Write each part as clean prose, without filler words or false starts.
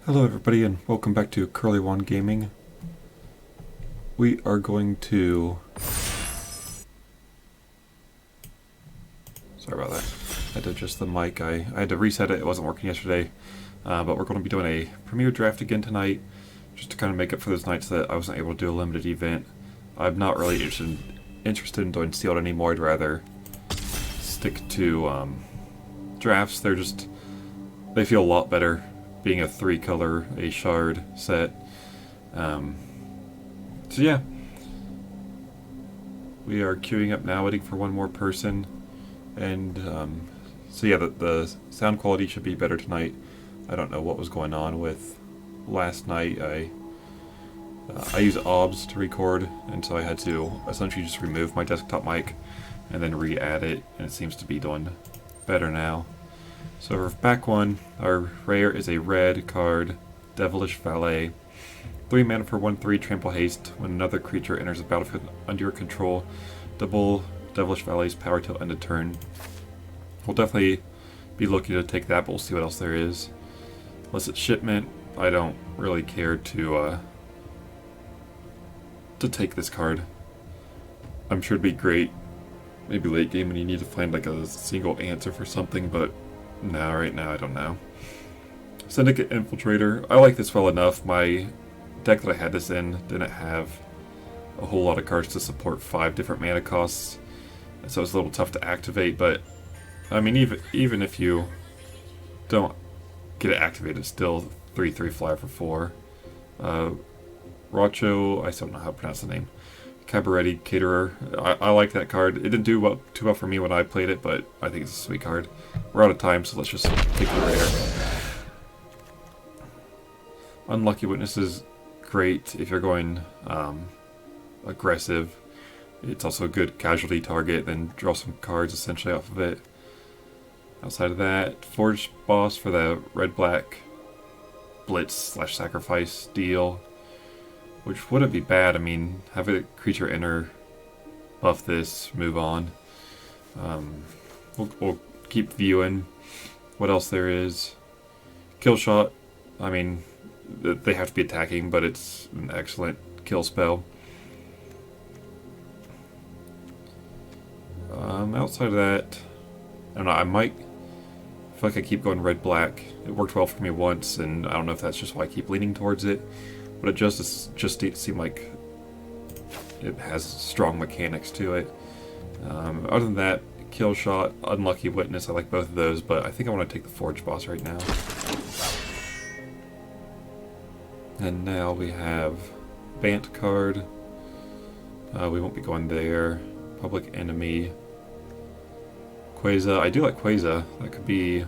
Hello everybody and welcome back to Curly One Gaming. We are going to... Sorry about that. I had to adjust the mic. I had to reset it. It wasn't working yesterday. But we're going to be doing a premiere draft again tonight, just to kind of make up for those nights that I wasn't able to do a limited event. I'm not really interested in doing sealed anymore. I'd rather stick to drafts. They feel a lot better. Being a 3-color, a shard set. So yeah. We are queuing up now, waiting for one more person. And so yeah, the sound quality should be better tonight. I don't know what was going on with last night. I use OBS to record, and so I had to essentially just remove my desktop mic and then re-add it, and it seems to be doing better now. So for back one, our rare is a red card, Devilish Valet. 3 mana for 1/3 trample haste. When another creature enters the battlefield under your control, double Devilish Valet's power till end of turn. We'll definitely be looking to take that, but we'll see what else there is. Unless it's shipment, I don't really care to take this card. I'm sure it'd be great, maybe late game when you need to find like a single answer for something, but no, right now I don't know. Syndicate Infiltrator. I like this well enough. My deck that I had this in didn't have a whole lot of cards to support 5 different mana costs, so it's a little tough to activate, but I mean, even if you don't get it activated, it's still 3/3 fly for 4. Rocho, I still don't know how to pronounce the name. Cabaretti Caterer. I like that card. It didn't do too well for me when I played it, but I think it's a sweet card. We're out of time, so let's just take the rare. Unlucky Witness is great if you're going aggressive. It's also a good casualty target, then draw some cards essentially off of it. Outside of that, Forge Boss for the red-black blitz/sacrifice deal, which wouldn't be bad. I mean, have a creature enter, buff this, move on. We'll keep viewing what else there is. Kill Shot, I mean, they have to be attacking, but it's an excellent kill spell. Outside of that, I don't know, I feel like I keep going red-black. It worked well for me once, and I don't know if that's just why I keep leaning towards it, but it just seemed like it has strong mechanics to it. Other than that, Kill Shot, Unlucky Witness, I like both of those, but I think I want to take the Forge Boss right now. And now we have Bant card. We won't be going there. Public Enemy. Quasar. I do like Quasar. That could be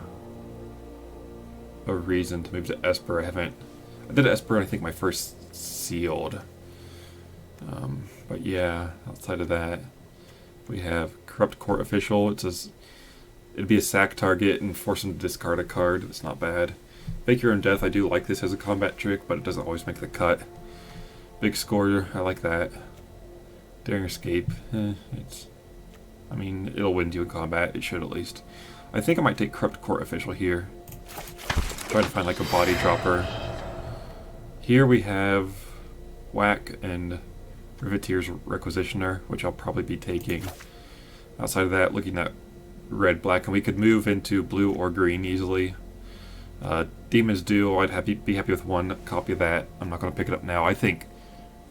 a reason to move to Esper. I did Esper, I think, my first sealed. But yeah, outside of that, we have Corrupt Court Official. It'd be a sack target and force him to discard a card. It's not bad. Fake Your Own Death. I do like this as a combat trick, but it doesn't always make the cut. Big Scorer. I like that. Daring Escape. I mean, it'll win you in combat. It should, at least. I think I might take Corrupt Court Official here. Try to find like a body dropper. Here we have Whack and Riveteer's Requisitioner, which I'll probably be taking. Outside of that, looking at red-black, and we could move into blue or green easily. Demon's Duel, I'd be happy with one copy of that. I'm not going to pick it up now. I think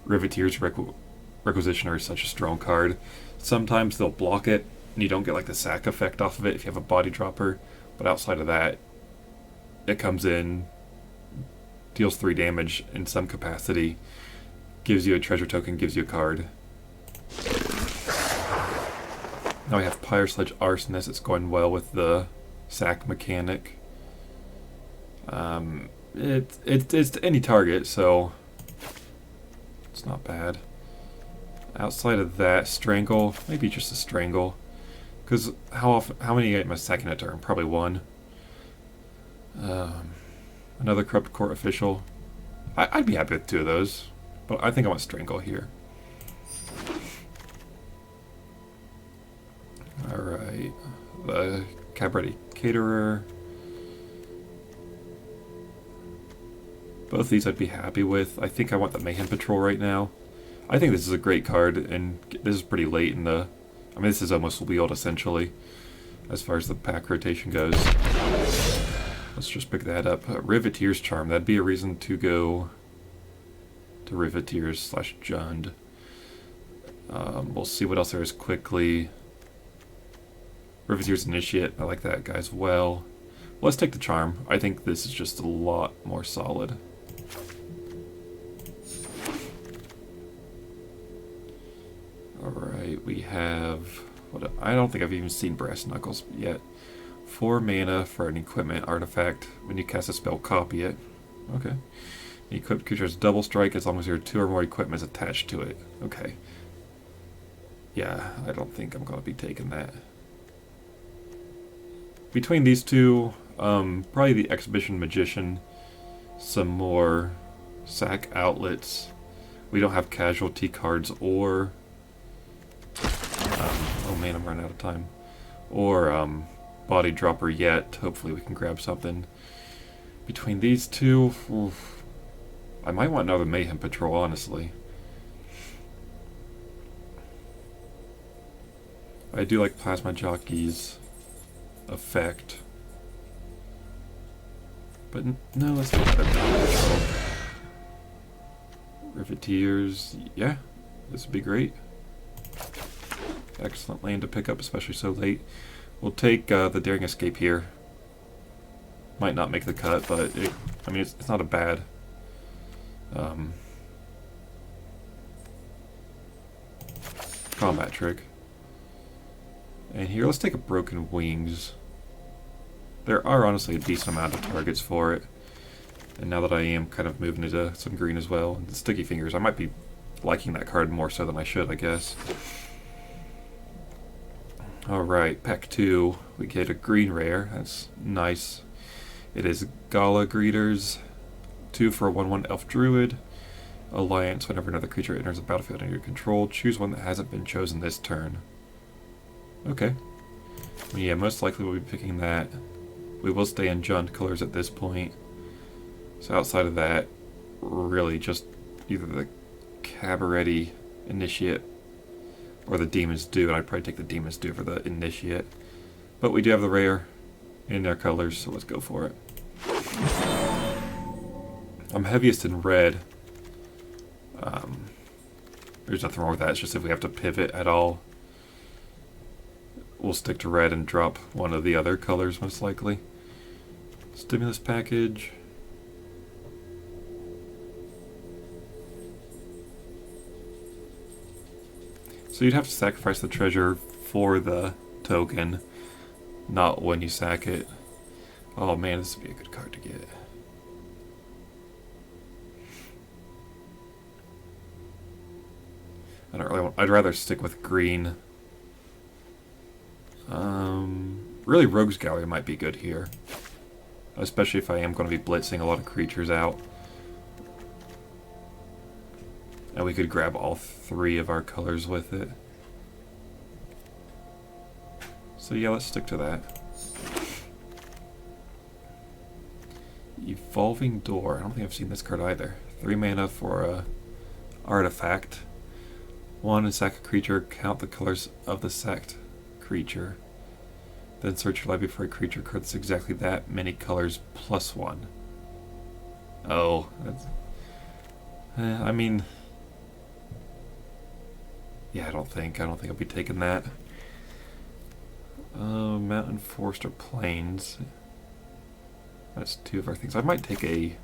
Riveteer's Requisitioner is such a strong card. Sometimes they'll block it, and you don't get like the sack effect off of it if you have a body dropper, but outside of that, it comes in, deals 3 damage in some capacity, gives you a treasure token, gives you a card. Now we have Pyre Sledge Arsonist. It's going well with the sack mechanic. It's any target, so it's not bad. Outside of that, Strangle, maybe just a Strangle, because how many am I sacking a turn? Probably 1. Another Corrupt Court Official. I'd be happy with 2 of those, but I think I want Strangle here. Alright, the Cabaretti Caterer. Both these I'd be happy with. I think I want the Mayhem Patrol right now. I think this is a great card, and this is pretty late in the... I mean, this is almost wheeled, essentially, as far as the pack rotation goes. Let's just pick that up. Riveteer's Charm. That'd be a reason to go to Riveteers / Jund. We'll see what else there is quickly. Riveteer's Initiate. I like that guy as well. Let's take the Charm. I think this is just a lot more solid. Alright, we have... what? I don't think I've even seen Brass Knuckles yet. 4 mana for an equipment artifact. When you cast a spell, copy it. Okay. The equipped creature has double strike as long as there are 2 or more equipments attached to it. Okay. Yeah, I don't think I'm going to be taking that. Between these two, probably the Exhibition Magician, some more sack outlets. We don't have casualty cards or... oh man, I'm running out of time. Or Body Dropper yet. Hopefully we can grab something. Between these two, oof, I might want another Mayhem Patrol, honestly. I do like Plasma Jockey's effect. But no, let's go for that. Riveteers, yeah, this would be great. Excellent land to pick up, especially so late. We'll take the Daring Escape here. Might not make the cut, but I mean, it's not a bad combat trick. And here, let's take a Broken Wings. There are honestly a decent amount of targets for it. And now that I am kind of moving into some green as well, and Sticky Fingers, I might be liking that card more so than I should, I guess. Alright, pack 2, we get a green rare. That's nice. It is Gala Greeters, 2 for a 1/1 Elf Druid. Alliance, whenever another creature enters the battlefield under your control, choose one that hasn't been chosen this turn. Okay. Well, yeah, most likely we'll be picking that. We will stay in Jund colors at this point. So outside of that, really just either the Cabaret Initiate or the Demon's Due, and I'd probably take the Demon's Due for the Initiate. But we do have the rare in their colors, so let's go for it. I'm heaviest in red. There's nothing wrong with that, it's just if we have to pivot at all, we'll stick to red and drop one of the other colors most likely. Stimulus package. So you'd have to sacrifice the treasure for the token, not when you sack it. Oh man, this would be a good card to get. I don't really want, I'd rather stick with green. Really Rogue's Gallery might be good here. Especially if I am going to be blitzing a lot of creatures out. And we could grab all 3 of our colors with it. So yeah, let's stick to that. Evolving Door. I don't think I've seen this card either. 3 mana for a artifact. 1 and sack a creature, count the colors of the sacked creature. Then search your library for a creature card that's exactly that many colors plus 1. Oh, that's... I mean... yeah, I don't think I'll be taking that. Mountain, Forest, or Plains. That's 2 of our things. I might take a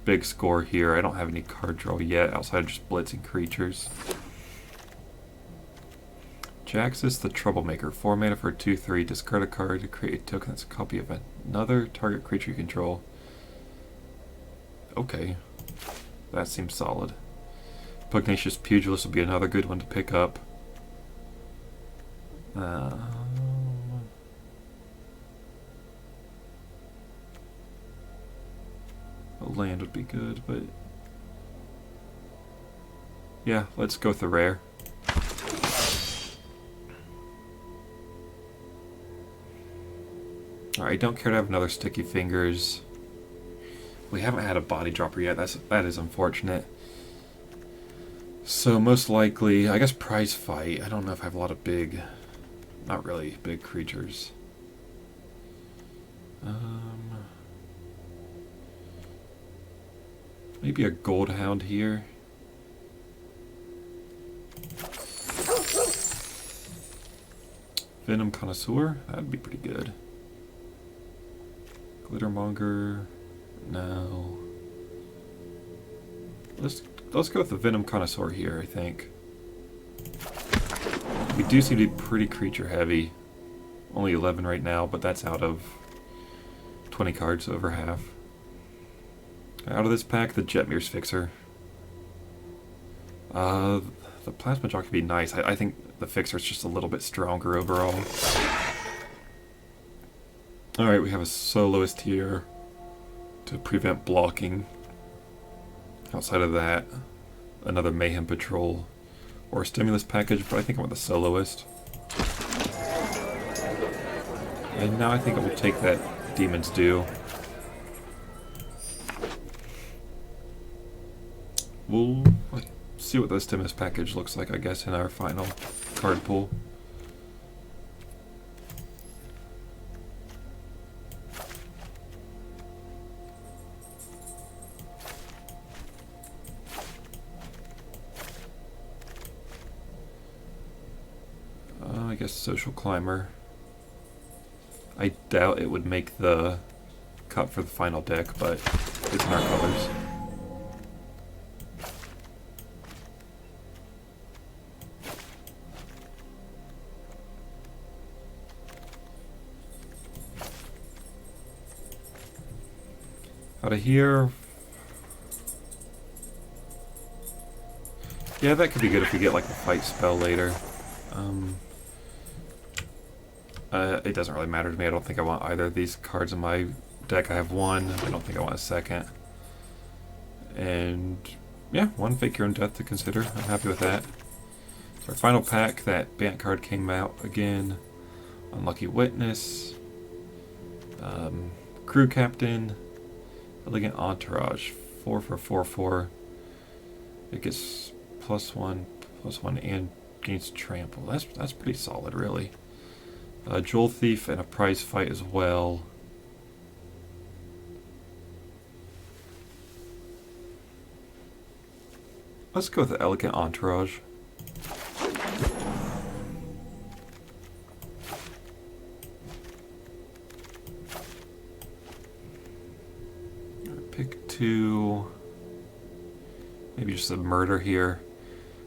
big score here. I don't have any card draw yet outside of just blitzing creatures. Jaxus the Troublemaker. 4 mana for a 2/3. Discard a card to create a token that's a copy of another target creature you control. Okay. That seems solid. Pugnacious Pugilist would be another good one to pick up. A land would be good, but... yeah, let's go with the rare. Alright, don't care to have another Sticky Fingers. We haven't had a body dropper yet. That is unfortunate. So most likely, I guess prize fight. I don't know if I have a lot of big, not really big creatures. Maybe a gold hound here. Venom connoisseur. That'd be pretty good. Glittermonger. No. Let's go with the Venom Connoisseur here, I think. We do seem to be pretty creature heavy. Only 11 right now, but that's out of 20 cards, over half. Out of this pack, the Jetmir's Fixer. The Plasma Jock could be nice. I think the Fixer's just a little bit stronger overall. Alright, we have a soloist here to prevent blocking. Outside of that, another Mayhem Patrol or a Stimulus package, but I think I want the soloist. And now I think I will take that Demon's Due. We'll see what the Stimulus package looks like, I guess, in our final card pool. I guess Social Climber. I doubt it would make the cut for the final deck, but it's in our colors. Out of here. Yeah, that could be good if we get like a fight spell later. It doesn't really matter to me. I don't think I want either of these cards in my deck. I have one. I don't think I want a second. And yeah, one Fake Your Own Death to consider. I'm happy with that. So our final pack, that Bant card came out again. Unlucky Witness. Crew Captain. Elegant Entourage. 4 for 4/4. It gets +1/+1 and gains Trample. That's pretty solid, really. Jewel Thief and a prize fight as well. Let's go with the Elegant Entourage. Pick 2. Maybe just a murder here.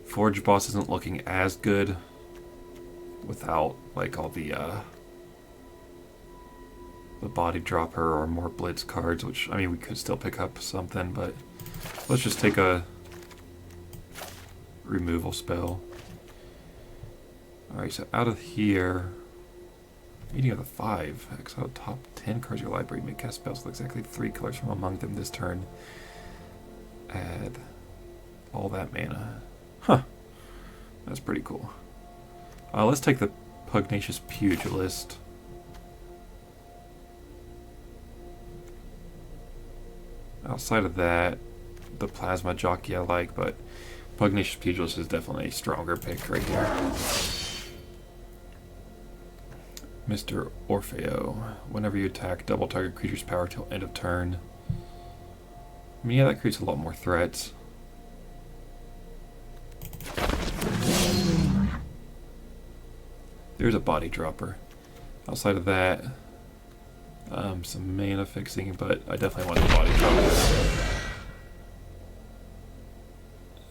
Forge Boss isn't looking as good without like all the body dropper or more blitz cards, which I mean we could still pick up something, but let's just take a removal spell. Alright, so out of here, Meeting of the 5. X out top 10 cards of your library. May cast spells with exactly 3 colors from among them this turn. Add all that mana. Huh. That's pretty cool. Let's take the Pugnacious Pugilist. Outside of that, the Plasma Jockey I like, but Pugnacious Pugilist is definitely a stronger pick right here. Mr. Orfeo. Whenever you attack, double target creature's power till end of turn. I mean, yeah, that creates a lot more threats. There's a body dropper. Outside of that, some mana fixing, but I definitely want the body dropper.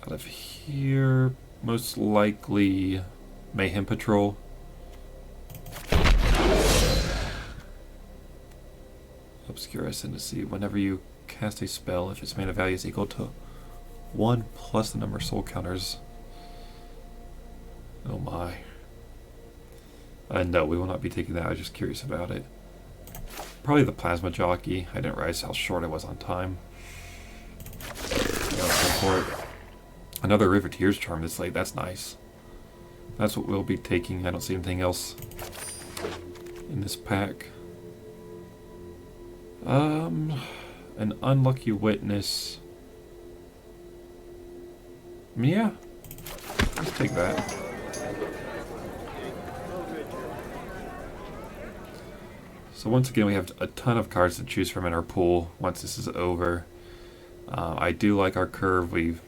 Out of here, most likely Mayhem Patrol. Obscure Ascendancy. Whenever you cast a spell, if its mana value is equal to 1 plus the number of soul counters. Oh my. No, we will not be taking that. I was just curious about it. Probably the Plasma Jockey. I didn't realize how short I was on time. For it. Another Riveteer's Charm this late. That's nice. That's what we'll be taking. I don't see anything else in this pack. An unlucky witness. Yeah. Let's take that. So once again, we have a ton of cards to choose from in our pool once this is over. I do like our curve. We've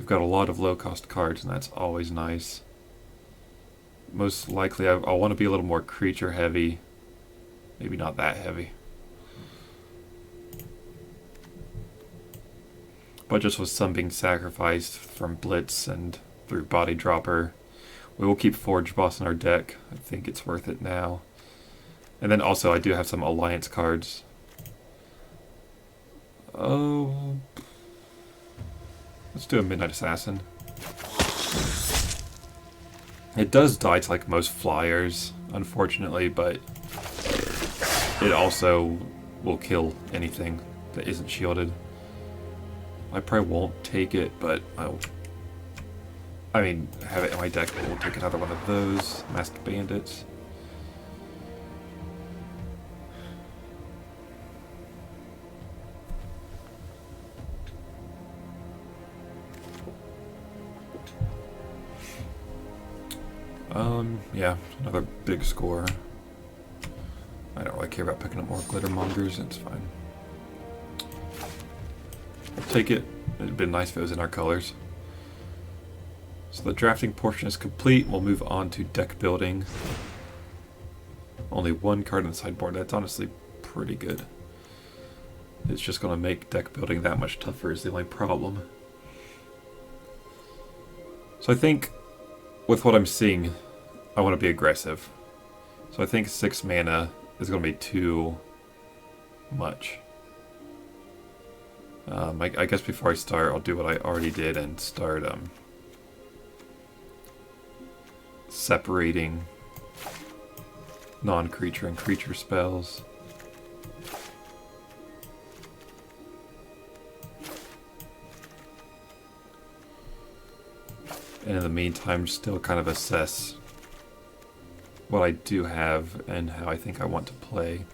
got a lot of low-cost cards, and that's always nice. Most likely, I want to be a little more creature-heavy. Maybe not that heavy. But just with some being sacrificed from Blitz and through Body Dropper, we will keep Forge Boss in our deck. I think it's worth it now. And then also, I do have some Alliance cards. Oh, let's do a Midnight Assassin. It does die to like most flyers, unfortunately, but it also will kill anything that isn't shielded. I probably won't take it, but I mean, have it in my deck, but we'll take another one of those. Masked Bandits. Yeah, another big score. I don't really care about picking up more Glittermongers, it's fine. I'll take it. It'd been nice if it was in our colors. So the drafting portion is complete. We'll move on to deck building. Only one card on the sideboard. That's honestly pretty good. It's just going to make deck building that much tougher is the only problem. So I think with what I'm seeing, I want to be aggressive. So I think 6 mana is going to be too much. I guess before I start, I'll do what I already did and start separating non-creature and creature spells. And in the meantime, still kind of assess what I do have and how I think I want to play.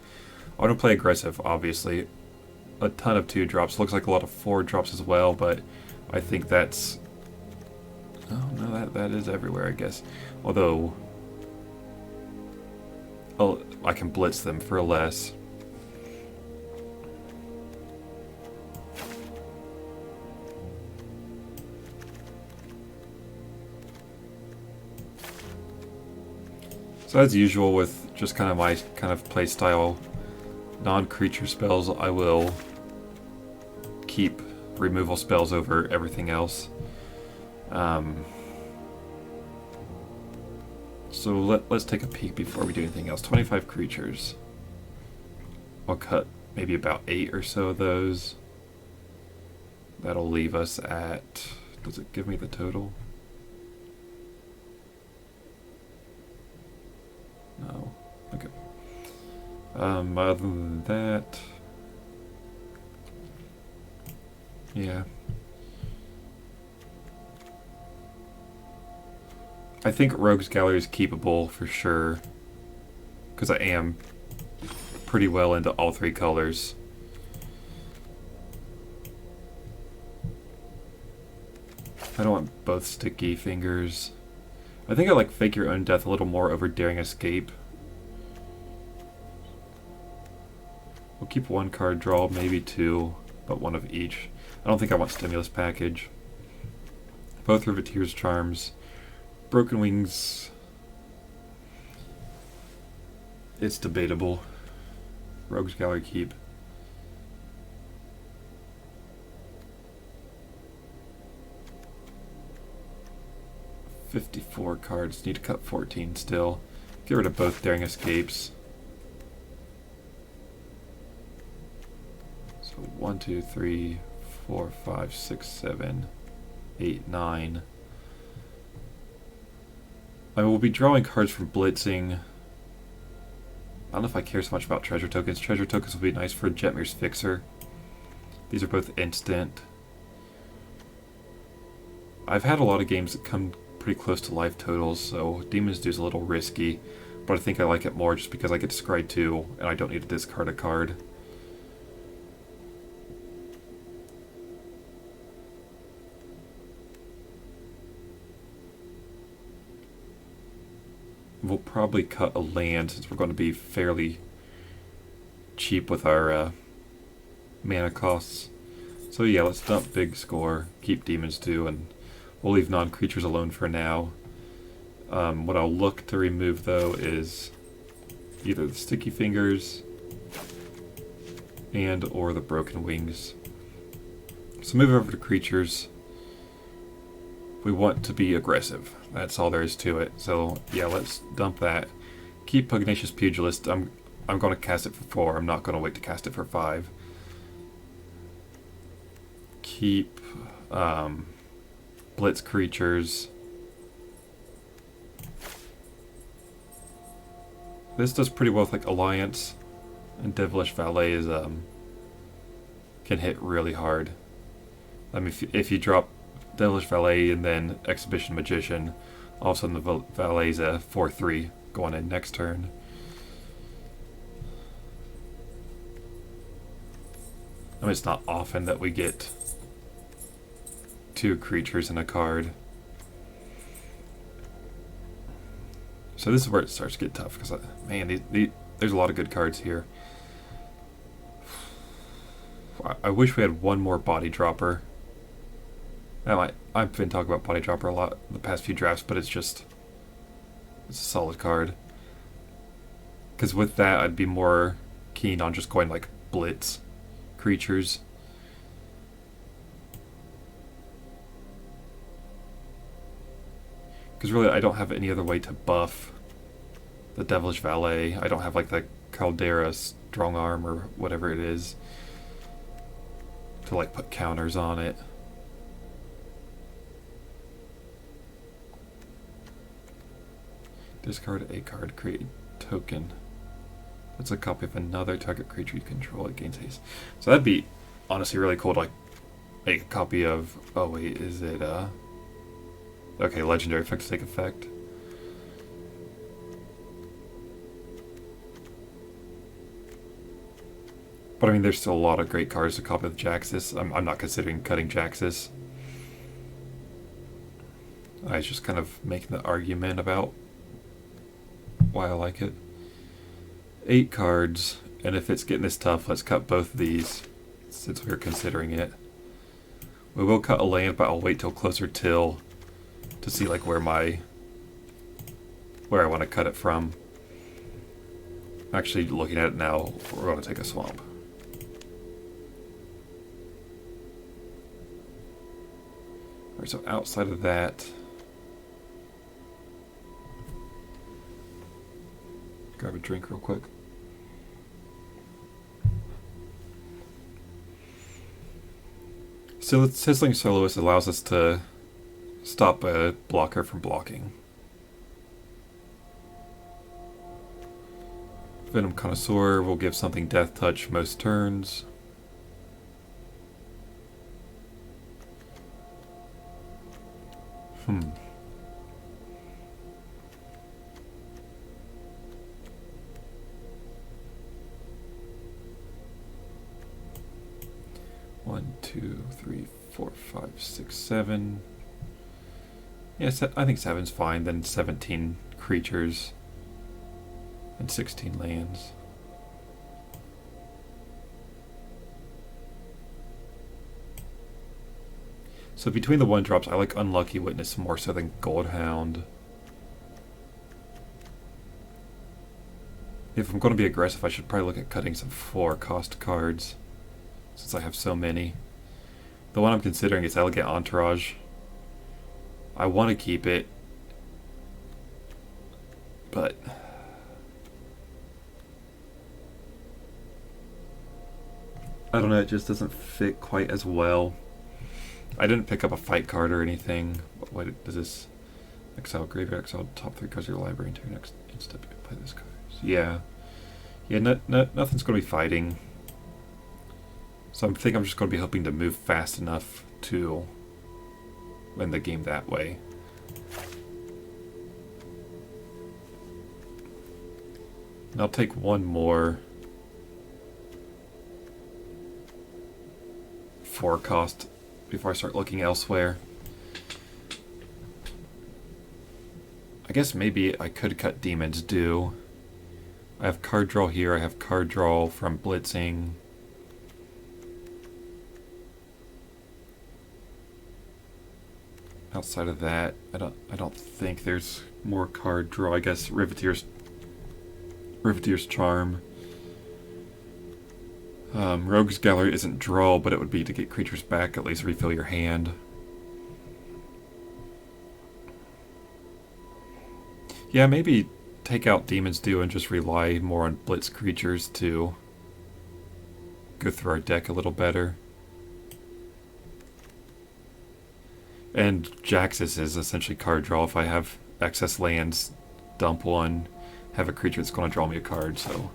I want to play aggressive, obviously. A ton of 2-drops. Looks like a lot of 4-drops as well, but I think that's... Oh, no, that is everywhere, I guess. Although... Oh, I can blitz them for less. So as usual with just kind of my kind of play style, non-creature spells, I will keep removal spells over everything else. So let's take a peek before we do anything else. 25 creatures. I'll cut maybe about 8 or so of those. That'll leave us at... Does it give me the total? No. Okay. Other than that... Yeah. I think Rogue's Gallery is keepable for sure. Because I am pretty well into all 3 colors. I don't want both sticky fingers. I think I like Fake Your Own Death a little more over Daring Escape. We'll keep 1 card draw, maybe 2, but 1 of each. I don't think I want Stimulus Package. Both Riveteer's Charms. Broken Wings. It's debatable. Rogue's Gallery keep. $54 cards. Need to cut 14 still. Get rid of both Daring Escapes. So 1, 2, 3, 4, 5, 6, 7, 8, 9. I will be drawing cards from blitzing. I don't know if I care so much about treasure tokens. Treasure tokens will be nice for Jetmir's Fixer. These are both instant. I've had a lot of games that come pretty close to life totals, so Demon's Due is a little risky, but I think I like it more just because I get to scry 2 and I don't need to discard a card. we'll probably cut a land since we're going to be fairly cheap with our mana costs. So yeah, let's dump big score, keep demons too, and we'll leave non-creatures alone for now. What I'll look to remove though is either the sticky fingers and or the broken wings. So move over to creatures. We want to be aggressive. That's all there is to it. So yeah, let's dump that. Keep Pugnacious Pugilist. I'm going to cast it for 4. I'm not going to wait to cast it for 5. Keep Blitz creatures. This does pretty well with like Alliance, and Devilish Valet is can hit really hard. I mean, if you drop Devilish Valet and then Exhibition Magician, all of a sudden the Valet's a 4/3 going in next turn. I mean, it's not often that we get 2 creatures in a card. So this is where it starts to get tough, because, man, there's a lot of good cards here. I wish we had one more Body Dropper. Now, I've been talking about Body Dropper a lot in the past few drafts, but it's a solid card. Because with that, I'd be more keen on just going like Blitz creatures. Because really, I don't have any other way to buff the Devilish Valet. I don't have like the Caldera Strong Arm or whatever it is to like put counters on it. Discard a card, create a token. That's a copy of another target creature you control. It gains haste. So that'd be honestly really cool to like make a copy of. Oh wait, is it okay, legendary effects take effect. But I mean, there's still a lot of great cards to copy with Jaxis. I'm not considering cutting Jaxis. I was just kind of making the argument about why I like it. 8 cards, and if it's getting this tough, let's cut both of these since we're considering it. We will cut a land, but I'll wait till closer till to see like where I want to cut it from. Actually, looking at it now, we're going to take a swamp. Alright, so outside of that, grab a drink real quick. So the Sizzling Soloist allows us to stop a blocker from blocking. Venom Connoisseur will give something Death Touch most turns. One, two, three, 4, 5, 6, 7. Yes, I think 7's fine. Then 17 creatures and 16 lands. So between the 1-drops, I like Unlucky Witness more so than Goldhound. If I'm going to be aggressive, I should probably look at cutting some 4-cost cards, since I have so many. The one I'm considering is Elegant Entourage. I want to keep it, but I don't know, it just doesn't fit quite as well. I didn't pick up a fight card or anything. What does this? Exile graveyard, exile top 3 cards of your library into your next instant. Play this card. Yeah, nothing's going to be fighting. So I think I'm just going to be hoping to move fast enough to win the game that way. And I'll take one more 4-cost before I start looking elsewhere. I guess maybe I could cut Demon's Due. I have card draw here. I have card draw from blitzing. Outside of that, I don't think there's more card draw. I guess Riveteer's Charm. Rogue's Gallery isn't draw, but it would be to get creatures back, at least refill your hand. Yeah, maybe take out Demon's Due and just rely more on blitz creatures to go through our deck a little better. And Jax's is essentially card draw. If I have excess lands, dump one, have a creature that's going to draw me a card, so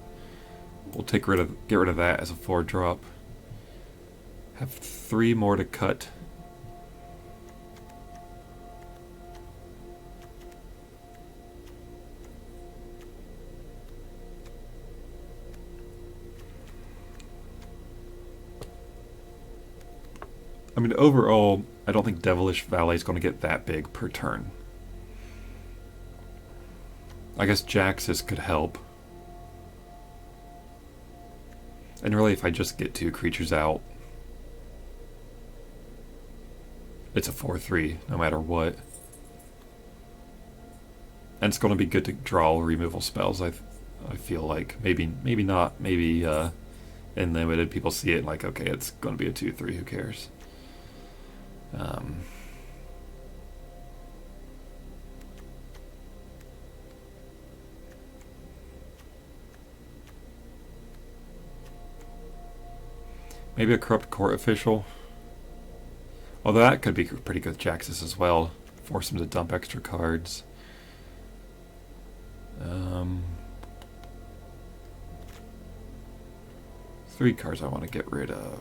we'll get rid of that as a 4-drop. Have 3 more to cut. I mean, overall, I don't think Devilish Valley is going to get that big per turn. I guess Jax's could help. And really, if I just get 2 creatures out, it's a 4/3, no matter what. And it's going to be good to draw removal spells, I feel like. Maybe not. Maybe in limited, people see it and like, okay, it's going to be a 2/3, who cares? Maybe a Corrupt Court Official. Although that could be pretty good with Jax's as well. Force him to dump extra cards. 3 cards I want to get rid of.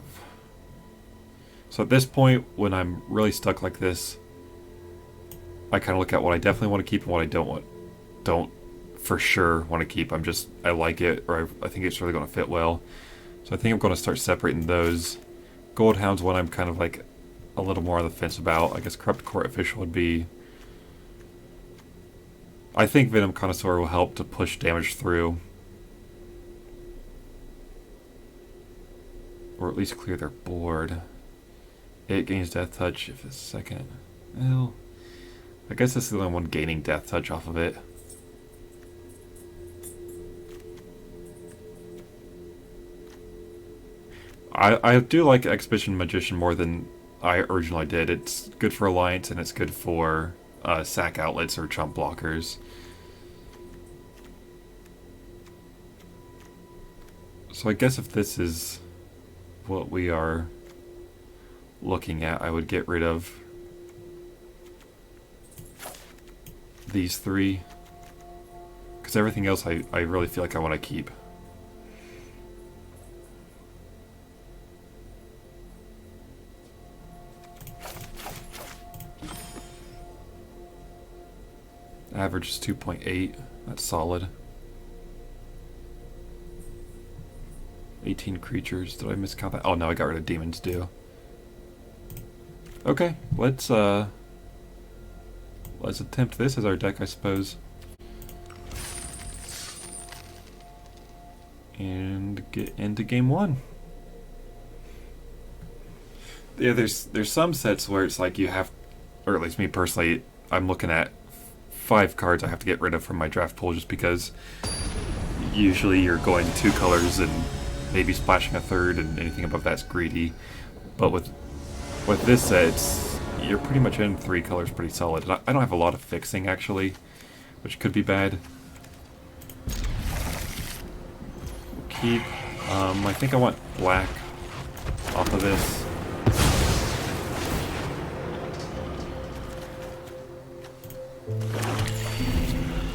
So at this point, when I'm really stuck like this, I kind of look at what I definitely want to keep and what I don't for sure want to keep. I like it, or I think it's really going to fit well. So I think I'm going to start separating those. Goldhound's one I'm kind of like a little more on the fence about. I guess Corrupt Court Official would be... I think Venom Connoisseur will help to push damage through. Or at least clear their board. It gains Death Touch if it's second. Well, I guess this is the only one gaining Death Touch off of it. I do like Exhibition Magician more than I originally did. It's good for Alliance and it's good for sack outlets or chump blockers. So I guess if this is what we are looking at, I would get rid of these 3. Because everything else I really feel like I want to keep. Average is 2.8. That's solid. 18 creatures. Did I miscount that? Oh no, I got rid of Demon's Due. Okay, let's attempt this as our deck, I suppose. And get into game 1. Yeah, there's some sets where it's like you have, or at least me personally, I'm looking at 5 cards I have to get rid of from my draft pool just because usually you're going 2 colors and maybe splashing a 3rd, and anything above that's greedy. But with this set, you're pretty much in 3 colors pretty solid. And I don't have a lot of fixing actually, which could be bad. Keep. I think I want black off of this.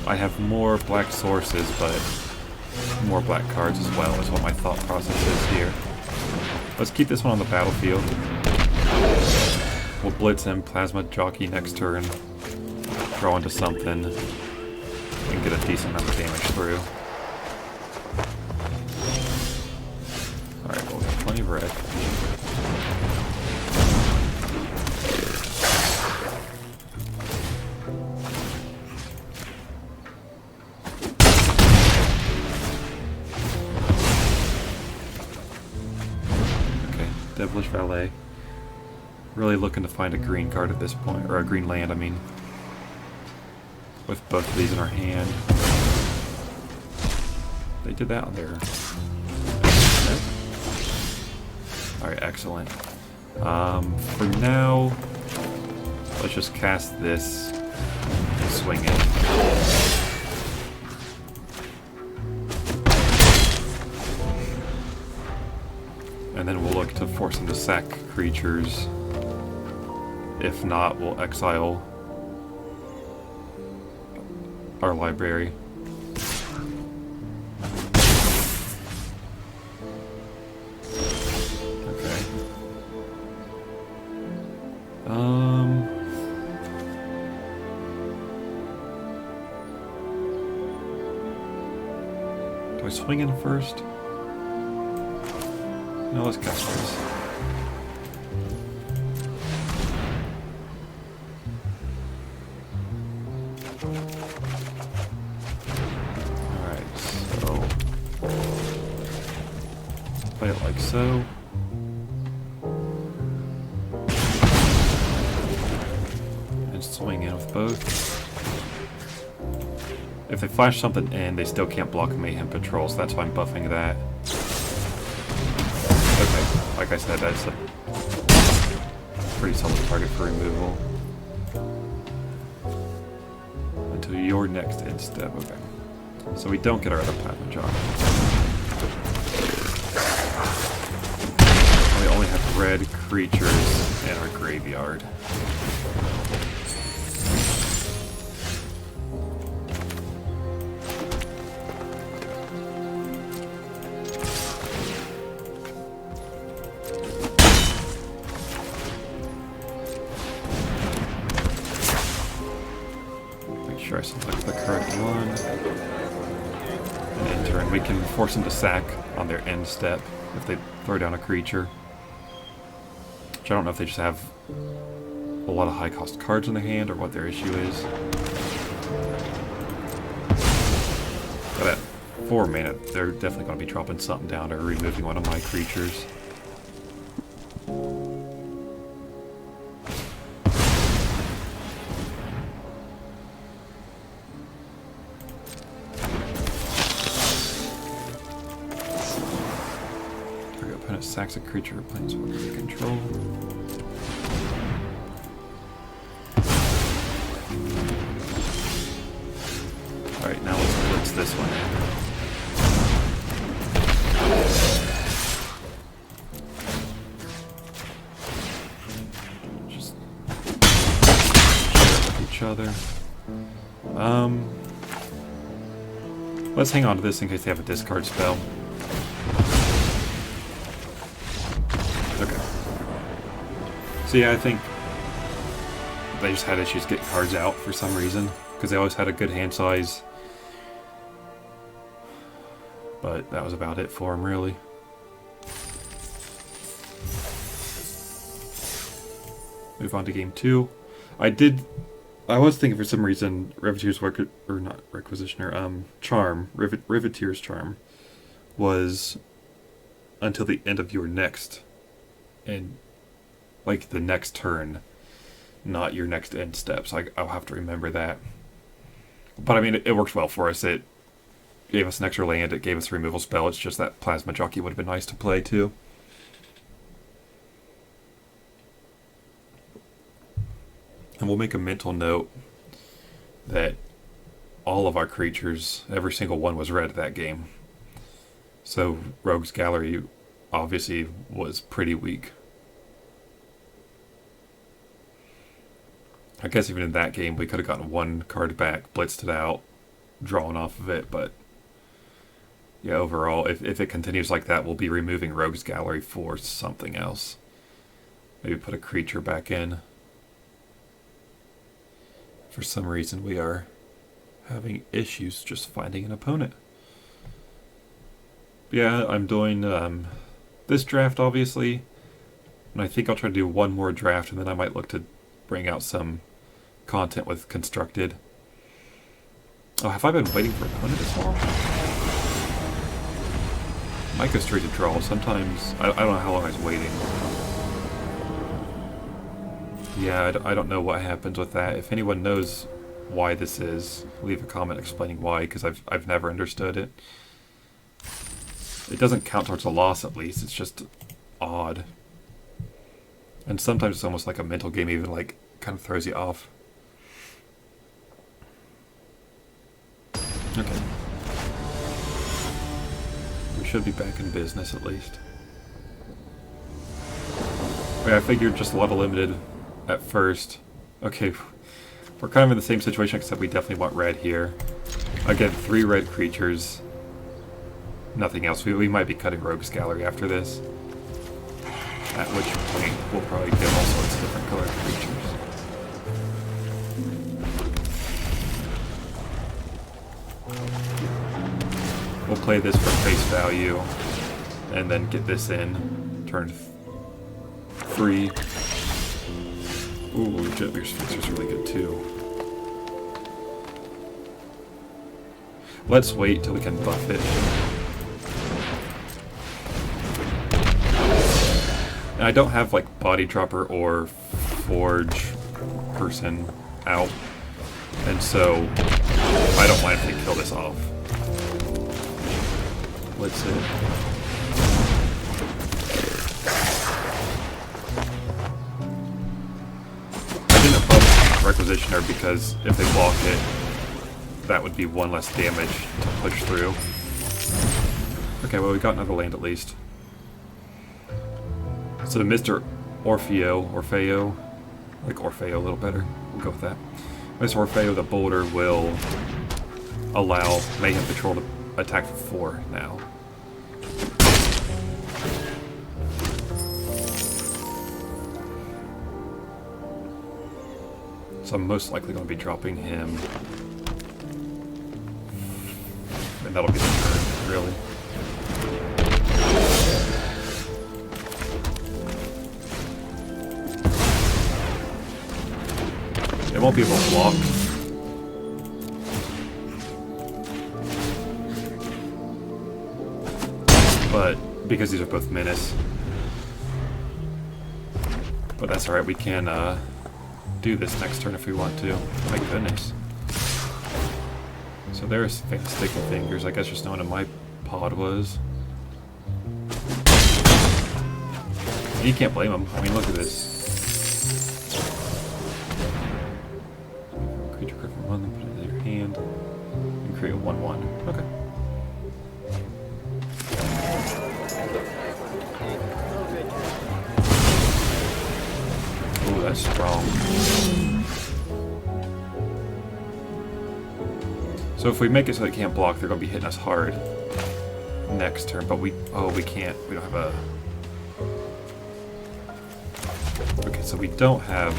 I have more black sources, but more black cards as well is what my thought process is here. Let's keep this one on the battlefield. We'll blitz him, Plasma Jockey next turn, draw into something, and get a decent amount of damage through. Alright, well, we have plenty of red. Devilish Valet. Really looking to find a green card at this point, or a green land, I mean. With both of these in our hand. They did that on there. Alright, excellent. For now, let's just cast this and swing it. And then we'll look to force them to sack creatures. If not, we'll exile our library. Okay. Do I swing in first? No, let's cast this. Alright, so play it like so. And swing in with both. If they flash something in, they still can't block Mayhem Patrol, so that's why I'm buffing that. Okay, like I said, that's a pretty solid target for removal. Until your next end step, okay. So we don't get our other Plasma Jockey. We only have red creatures in our graveyard. Sure I select the correct one. And in turn, we can force them to sack on their end step if they throw down a creature. Which I don't know if they just have a lot of high cost cards in their hand or what their issue is. But at 4 mana, they're definitely going to be dropping something down or removing one of my creatures. Sacks a creature or planeswalker they control. Alright, now let's blitz this one in. Just share with each other. Let's hang on to this in case they have a discard spell. So yeah, I think they just had issues getting cards out for some reason, because they always had a good hand size. But that was about it for them, really. Move on to game 2. I was thinking for some reason Riveteer's Riveteer's Charm was until the end of your next and like the next turn, not your next end steps. I'll have to remember that. But I mean, it works well for us. It gave us an extra land, it gave us a removal spell. It's just that Plasma Jockey would have been nice to play too. And we'll make a mental note that all of our creatures, every single one was red that game. So Rogue's Gallery obviously was pretty weak. I guess even in that game, we could have gotten one card back, blitzed it out, drawn off of it, but yeah, overall, if it continues like that, we'll be removing Rogue's Gallery for something else. Maybe put a creature back in. For some reason, we are having issues just finding an opponent. Yeah, I'm doing this draft, obviously, and I think I'll try to do one more draft, and then I might look to bring out some content with Constructed. Oh, have I been waiting for an opponent this long? Might go straight to draw. Sometimes, I don't know how long I was waiting. Yeah, I don't know what happens with that. If anyone knows why this is, leave a comment explaining why, because I've never understood it. It doesn't count towards a loss, at least. It's just odd. And sometimes it's almost like a mental game, even like kind of throws you off. Okay. We should be back in business at least. Okay, I figured just a lot of limited at first. Okay, we're kind of in the same situation, except we definitely want red here. Again, 3 red creatures. Nothing else. We might be cutting Rogue's Gallery after this. At which point we'll probably get all sorts of different colored creatures. We'll play this for face value, and then get this in. Turn 3. Ooh, Jetbeer Sphinxer's really good too. Let's wait till we can buff it. And I don't have like Body Dropper or Forge person out, and so I don't mind if they kill this off. Let's see. I didn't above Requisitioner because if they block it, that would be 1 less damage to push through. Okay, well we got another land at least. So Mr. Orfeo, like Orfeo a little better, we'll go with that. Mr. Orfeo the Boulder will allow Mayhem Patrol to attack for 4 now. So I'm most likely going to be dropping him. And that'll be the turn, really. It won't be able to block. But because these are both menace. But that's alright, we can do this next turn if we want to. My goodness. So there's Sticky Fingers. I guess just knowing what my pod was. You can't blame him. I mean, look at this. Creature Griffin 1, then put it in your hand. And create a 1/1. Okay. Ooh, that's strong. So if we make it so they can't block, they're going to be hitting us hard next turn. But we can't. We don't have a... Okay, so we don't have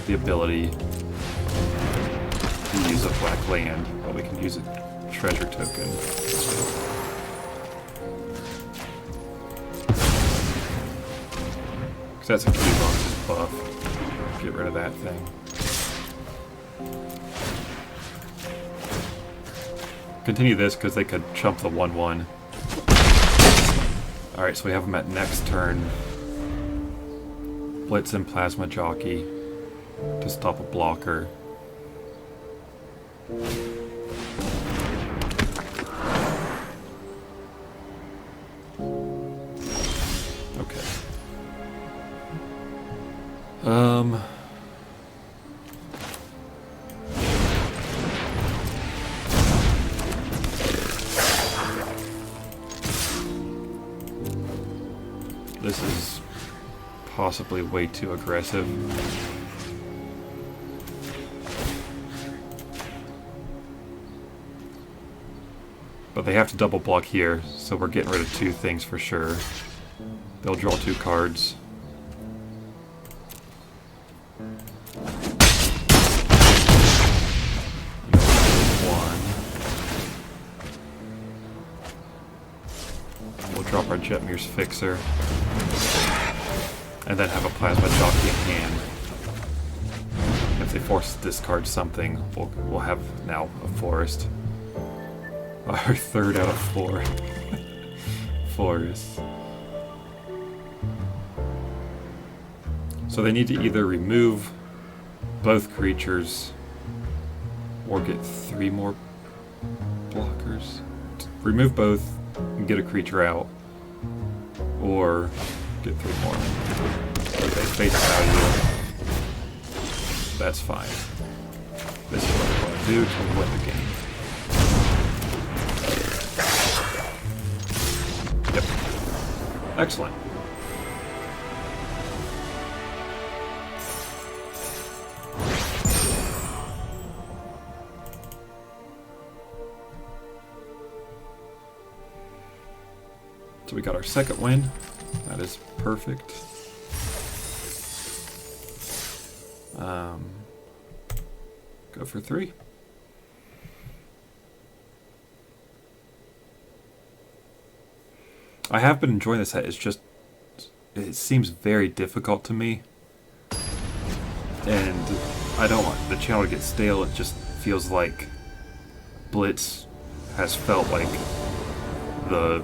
the ability to use a black land, but we can use a treasure token. Because that's a key box's buff. Get rid of that thing. Continue this because they could chump the 1/1. Alright, so we have them at next turn. Blitz and Plasma Jockey to stop a blocker. Okay. This is possibly way too aggressive. But they have to double block here, so we're getting rid of 2 things for sure. They'll draw 2 cards. We'll drop our Jetmir's Fixer. And then have a Plasma Jockey in hand. If they force to discard something, we'll have now a forest. Our 3rd out of 4 forests. So they need to either remove both creatures or get 3 more blockers. Remove both and get a creature out, or get 3 more. Okay, face value. That's fine. This is what I want to do to win the game. Yep. Excellent. So we got our second win. That is perfect. Go for 3. I have been enjoying this set. It's just, it seems very difficult to me. And I don't want the channel to get stale. It just feels like Blitz has felt like the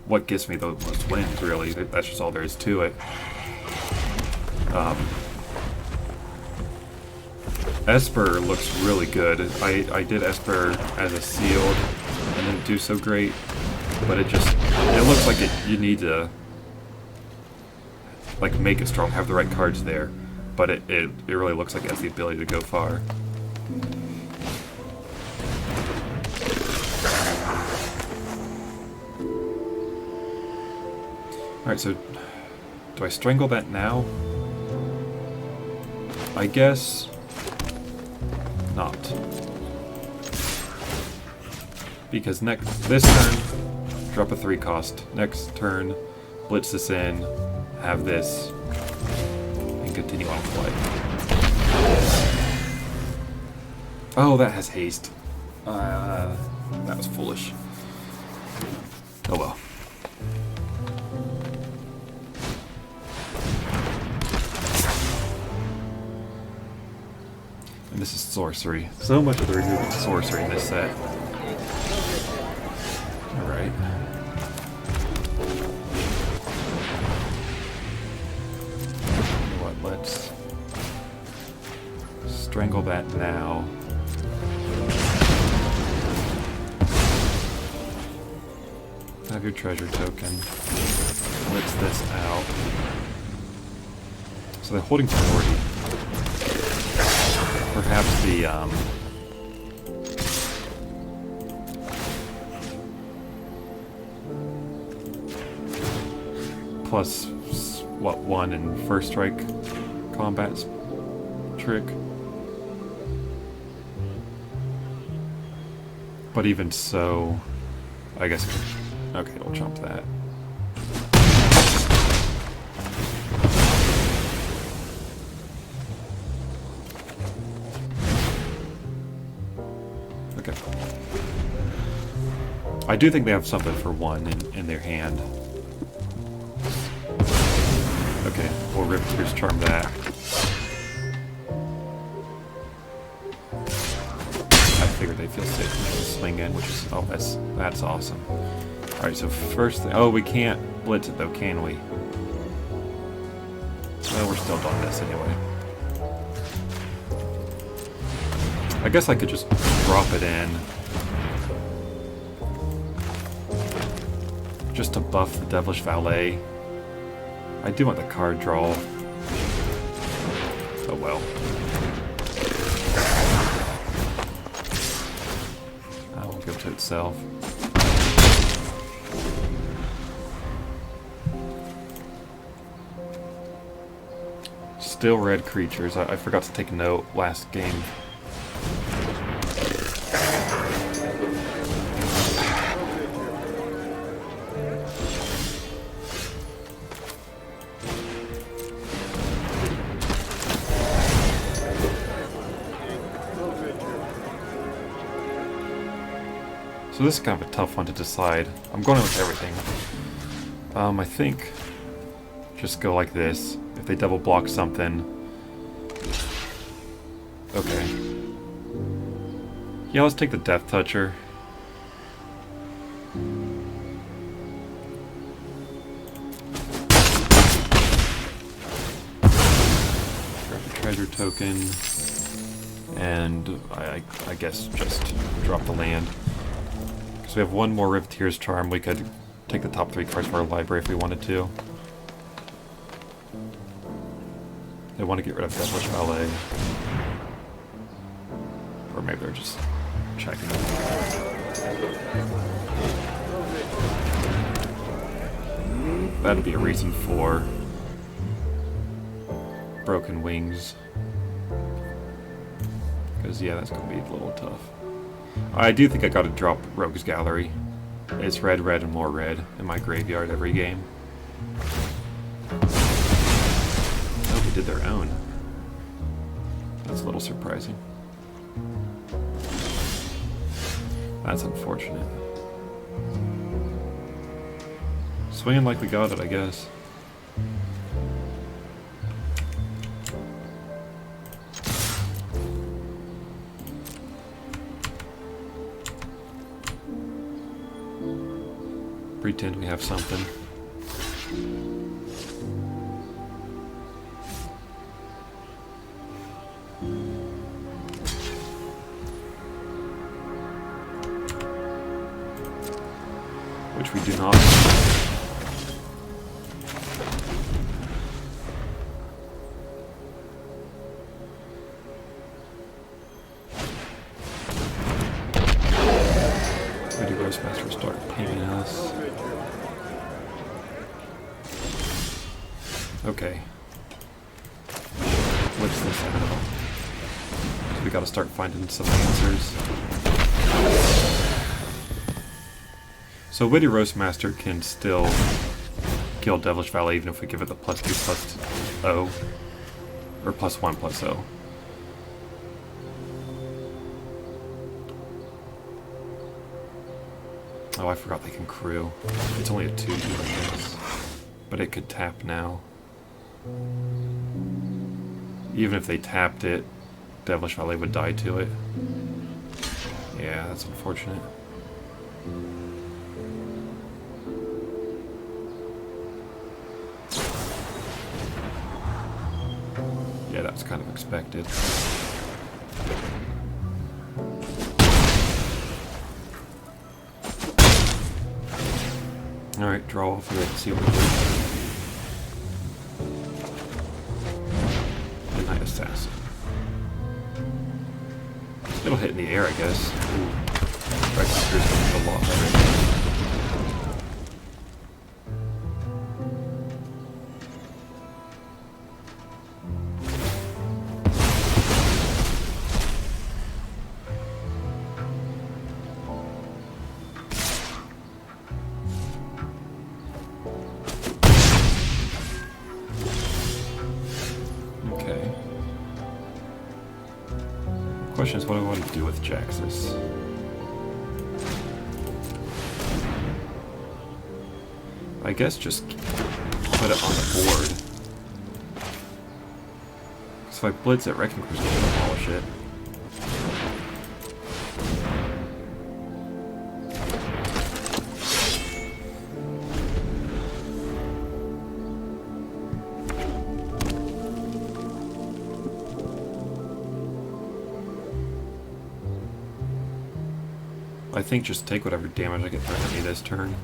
what gives me the most wins, really. That's just all there is to it. Esper looks really good. I did Esper as a sealed and didn't do so great, but it looks like you need to like make it strong, have the right cards there, but it really looks like it has the ability to go far. Alright, so do I strangle that now? I guess not. Because this turn, drop a 3 cost. Next turn, blitz this in, have this, and continue on play. Oh, that has haste. That was foolish. Oh well. And this is sorcery. So much of the removal is sorcery in this set. Alright. What, let's strangle that now. Have your treasure token. Blitz this out. So they're holding priority. Perhaps the plus what 1 in first strike combat's trick. But even so, I guess okay, we'll jump that. Okay. I do think they have something for 1 in their hand. Okay, we'll Riptier's Charm that. I figured they'd feel safe to swing in, which is, oh, that's awesome. Alright, so first thing, oh, we can't blitz it though, can we? Well, we're still doing this anyway. I guess I could just drop it in. Just to buff the Devilish Valet. I do want the card draw. Oh well. That will go to itself. Still red creatures. I forgot to take note last game. So this is kind of a tough one to decide. I'm going with everything. I think just go like this. If they double block something. Okay. Yeah, let's take the Death Toucher. treasure token, and I guess just drop the land. So we have one more Riveteer's Charm. We could take the top 3 cards from our library if we wanted to. They want to get rid of Devilish Valet. Or maybe they're just checking. That'd be a reason for Broken Wings. Because, yeah, that's going to be a little tough. I do think I got to drop Rogue's Gallery. It's red, red, and more red in my graveyard every game. Oh, they did their own. That's a little surprising. That's unfortunate. Swinging like we got it, I guess. Pretend we have something. Which we do not. Lady Roastmaster will start pinging us. Okay. What's this now? We gotta start finding some answers. So Witty Roastmaster can still kill Devilish Valet even if we give it the +2/+0. Or +1/+0. Oh, I forgot they can crew. It's only a 2/2, I guess. But it could tap now. Even if they tapped it, Devilish Valet would die to it. Yeah, that's unfortunate. Yeah, that's kind of expected. Alright, draw off here and see what we do. Midnight Assassin. It'll hit in the air, I guess. Ooh. Right, here's going to be a lot better. Question is what I want to do with Jaxus. I guess just put it on the board. Because if I blitz it, Wrecking Crew's going to demolish it. I think just take whatever damage I get thrown at me this turn.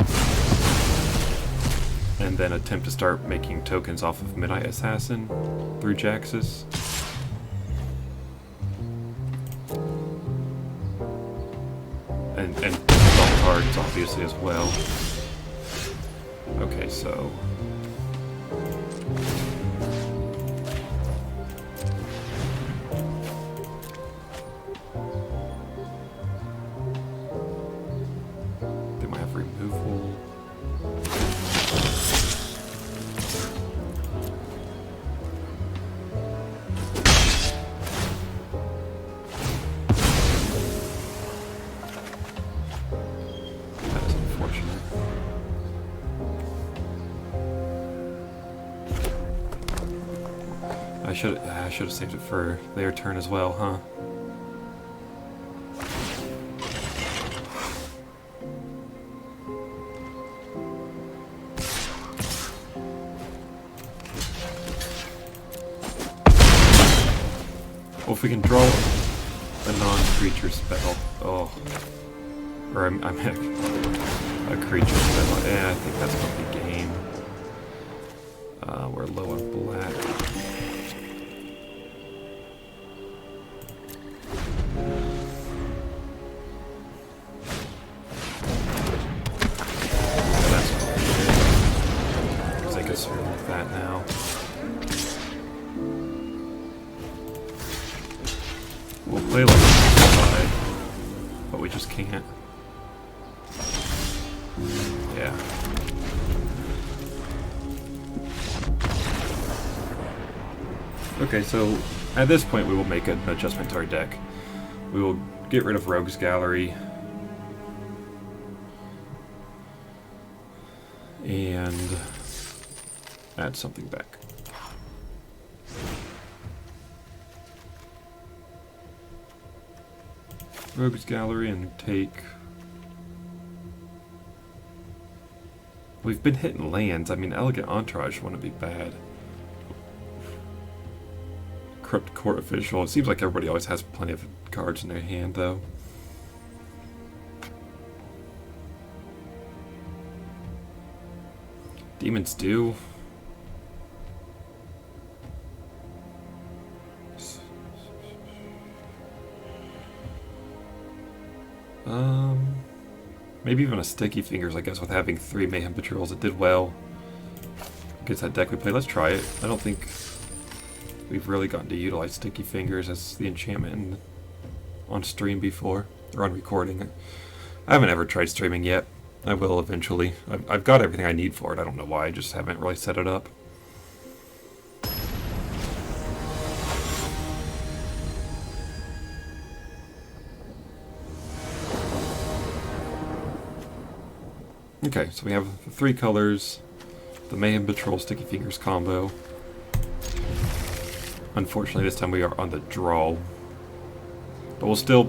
And then attempt to start making tokens off of Midnight Assassin through Jaxus. And draw cards, obviously, as well. Okay, so... removal. That is unfortunate. I should have saved it for their turn as well, huh? Well, if we can draw a non-creature spell. Oh. Or I'm a creature spell. I think that's going to be game. We're low on black. That's okay. Because I can survive that now. We'll play like a but we just can't. Yeah. Okay, so at this point we will make an adjustment to our deck. We will get rid of Rogue's Gallery. And add something back. Rogue's Gallery and take... We've been hitting lands. I mean, Elegant Entourage wouldn't be bad. Corrupt Court Official. It seems like everybody always has plenty of cards in their hand, though. Demon's Due. Maybe even a Sticky Fingers, I guess, with having 3 Mayhem Patrols. It did well against that deck we played. Let's try it. I don't think we've really gotten to utilize Sticky Fingers as the enchantment on stream before, or on recording. I haven't ever tried streaming yet. I will eventually. I've got everything I need for it. I don't know why. I just haven't really set it up. Okay, so we have the 3 colors, the Mayhem Patrol Sticky Fingers combo. Unfortunately, this time we are on the draw. But we'll still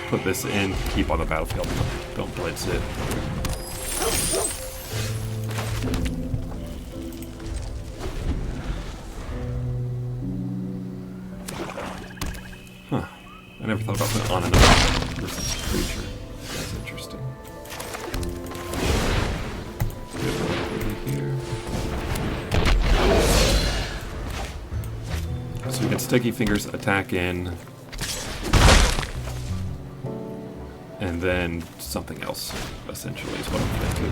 put this in to keep on the battlefield. Don't blitz it. Huh. I never thought about putting on another versus creature. That's interesting. Here. So we can Sticky Fingers attack in, and then something else, essentially, is what I'm thinking.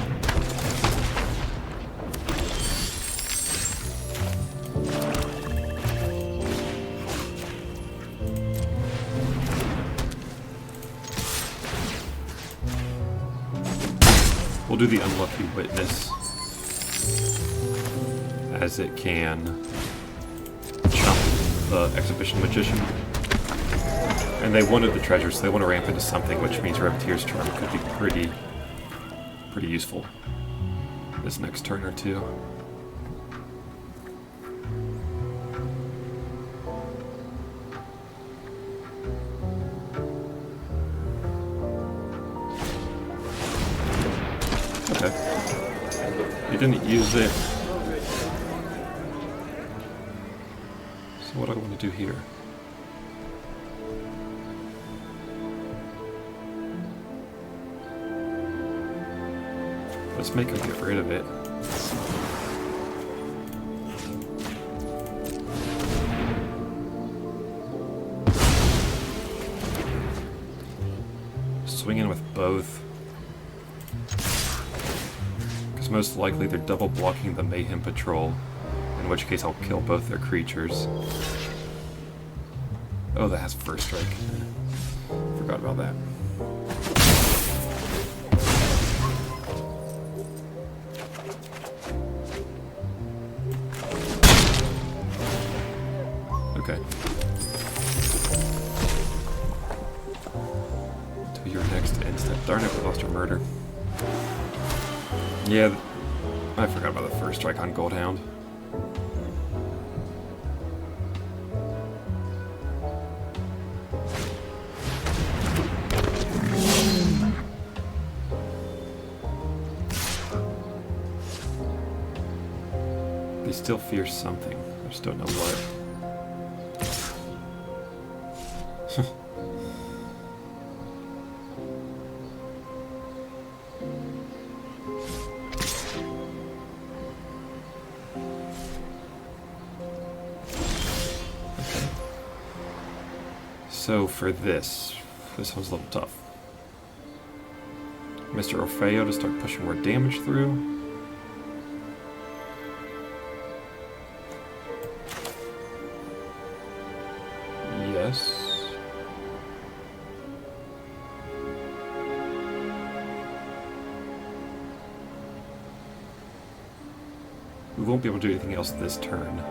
We'll do the Unlucky Witness, as it can chump the Exhibition Magician. And they wanted the treasure, so they want to ramp into something, which means Reptier's Charm could be pretty useful this next turn or two. Okay. He didn't use it. So what do I want to do here? Let's make him get rid of it. Swing in with both. Because most likely they're double blocking the Mayhem Patrol, in which case I'll kill both their creatures. Oh, that has First Strike. Forgot about that. Okay. To your next end step. Darn it, we lost our murder. Yeah, I forgot about the First Strike on Goldhound. They still fear something. I just don't know what. So for this one's a little tough. Mr. Orfeo to start pushing more damage through. Yes. We won't be able to do anything else this turn.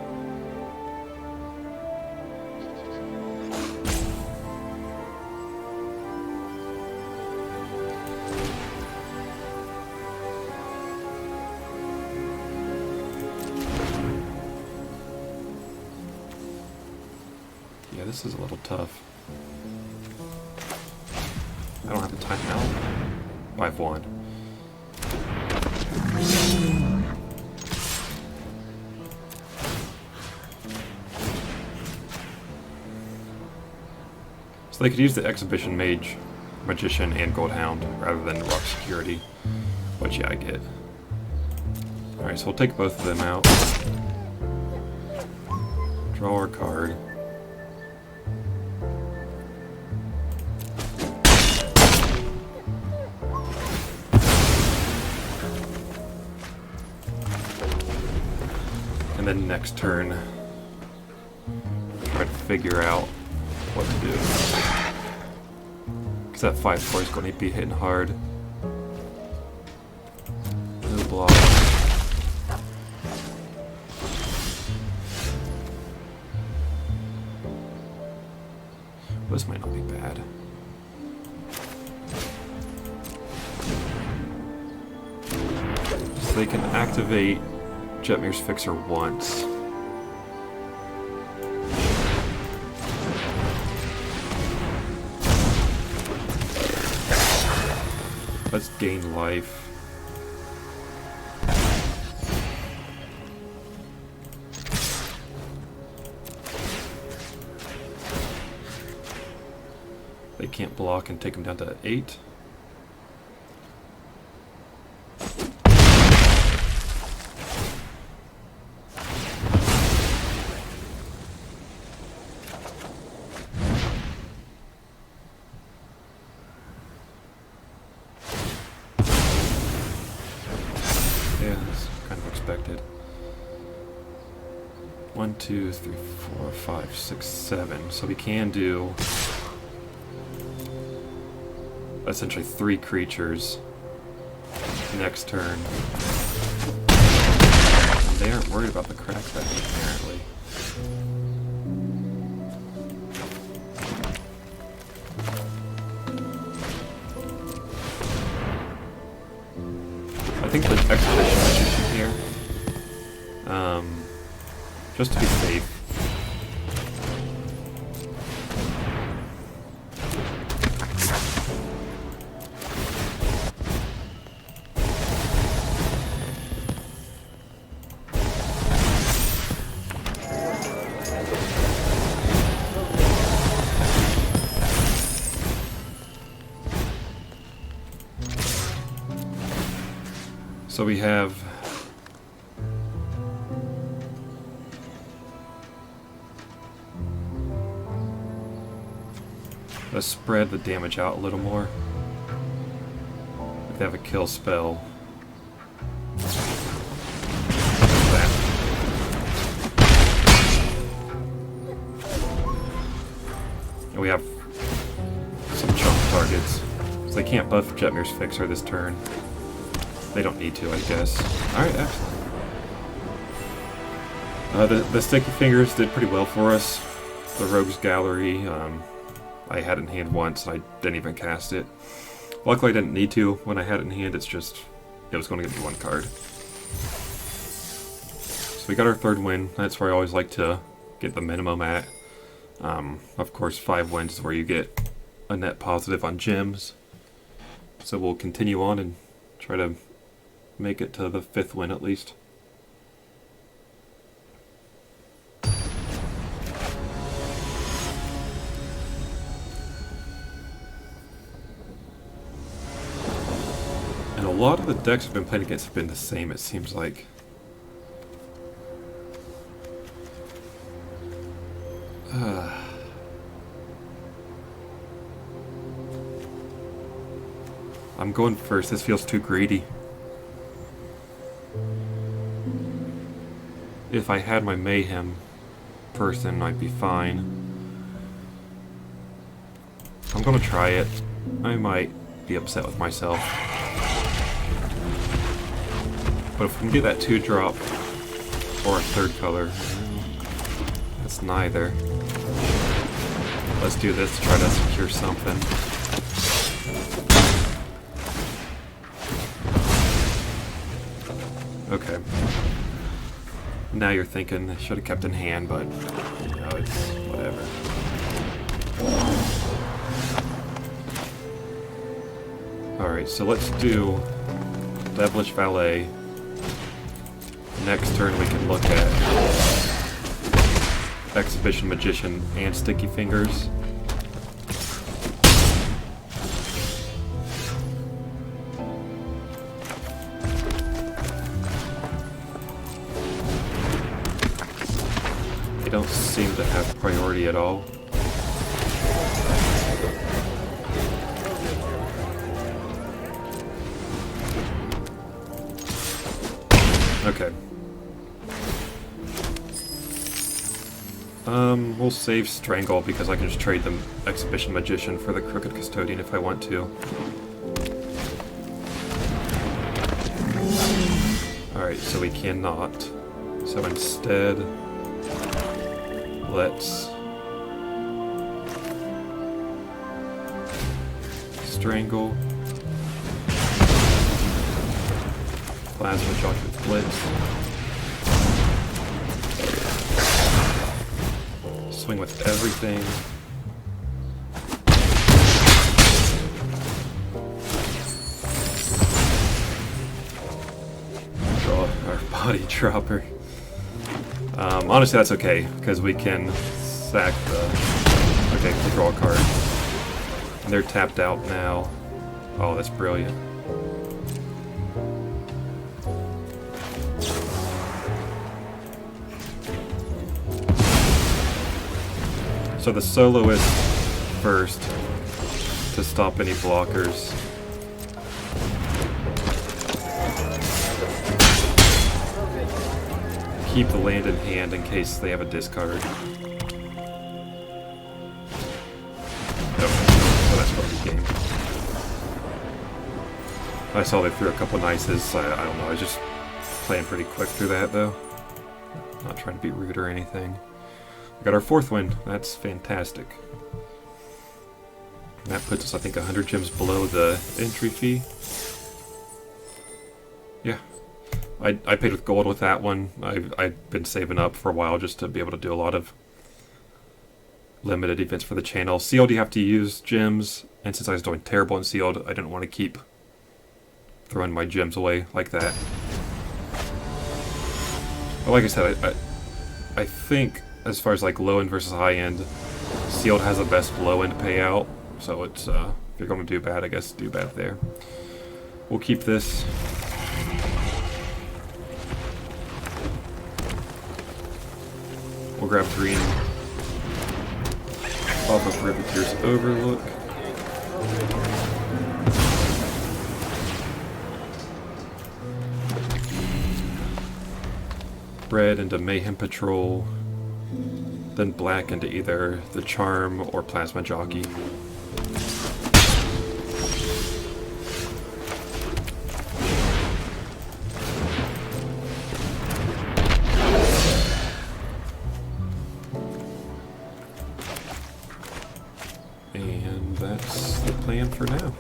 Yeah, this is a little tough. I don't have the timeout. 5-1. So they could use the Exhibition Mage, Magician, and Goldhound rather than Rock Security, which yeah, I get. Alright, so we'll take both of them out. Draw our card. And then next turn, try to figure out what to do. Because that 5-4 is going to be hitting hard. No block. This might not be bad. So they can activate Jetmir's Fixer once. Let's gain life. They can't block and take him down to 8. Yeah, that's kind of expected. 1, 2, 3, 4, 5, 6, 7. So we can do essentially 3 creatures next turn. And they aren't worried about the crackback, apparently. I think the Expedition Magician here, just to be safe. So we have let's spread the damage out a little more. If they have a kill spell. And we have some chunk targets. So they can't buff Jetmir's Fixer this turn. They don't need to, I guess. Alright, excellent. The Sticky Fingers did pretty well for us. The Rogue's Gallery, I had it in hand once, and I didn't even cast it. Luckily I didn't need to when I had it in hand, it's just, it was going to give me 1 card. So we got our 3rd win. That's where I always like to get the minimum at. Of course, 5 wins is where you get a net positive on gems. So we'll continue on and try to make it to the 5th win at least. And a lot of the decks I've been playing against have been the same, it seems like. I'm going first. This feels too greedy. If I had my mayhem person, I'd be fine. I'm gonna try it. I might be upset with myself. But if we can get that 2-drop or a third color, that's neither. Let's do this to try to secure something. Okay. Now you're thinking, I should have kept in hand, but you know, it's whatever. Alright, so let's do Devilish Valet. Next turn we can look at Exhibition Magician and Sticky Fingers. They don't seem to have priority at all. Okay. We'll save Strangle because I can just trade the Exhibition Magician for the Crooked Custodian if I want to. Alright, so we cannot. So instead, let's Strangle. Plasma Jockey with Blitz. Swing with everything. Draw our body dropper. Honestly, that's okay, because we can sack the... Okay, we'll draw a card. And they're tapped out now. Oh, that's brilliant. So the soloist first to stop any blockers. Keep the land in hand in case they have a discard. Okay, so that's what we game. I saw they threw a couple nices. I don't know, I was just playing pretty quick through that though. Not trying to be rude or anything. We got our 4th win. That's fantastic. And that puts us, I think, 100 gems below the entry fee. Yeah. I paid with gold with that one. I've been saving up for a while just to be able to do a lot of limited events for the channel. Sealed, you have to use gems, and since I was doing terrible in Sealed, I didn't want to keep throwing my gems away like that. But like I said, I think as far as like low end versus high end, Sealed has the best low end payout. So it's if you're going to do bad, I guess do bad there. We'll keep this. We'll grab green off of Privateer's Overlook. Red into Mayhem Patrol. Then black into either the Charm or Plasma Jockey. And that's the plan for now.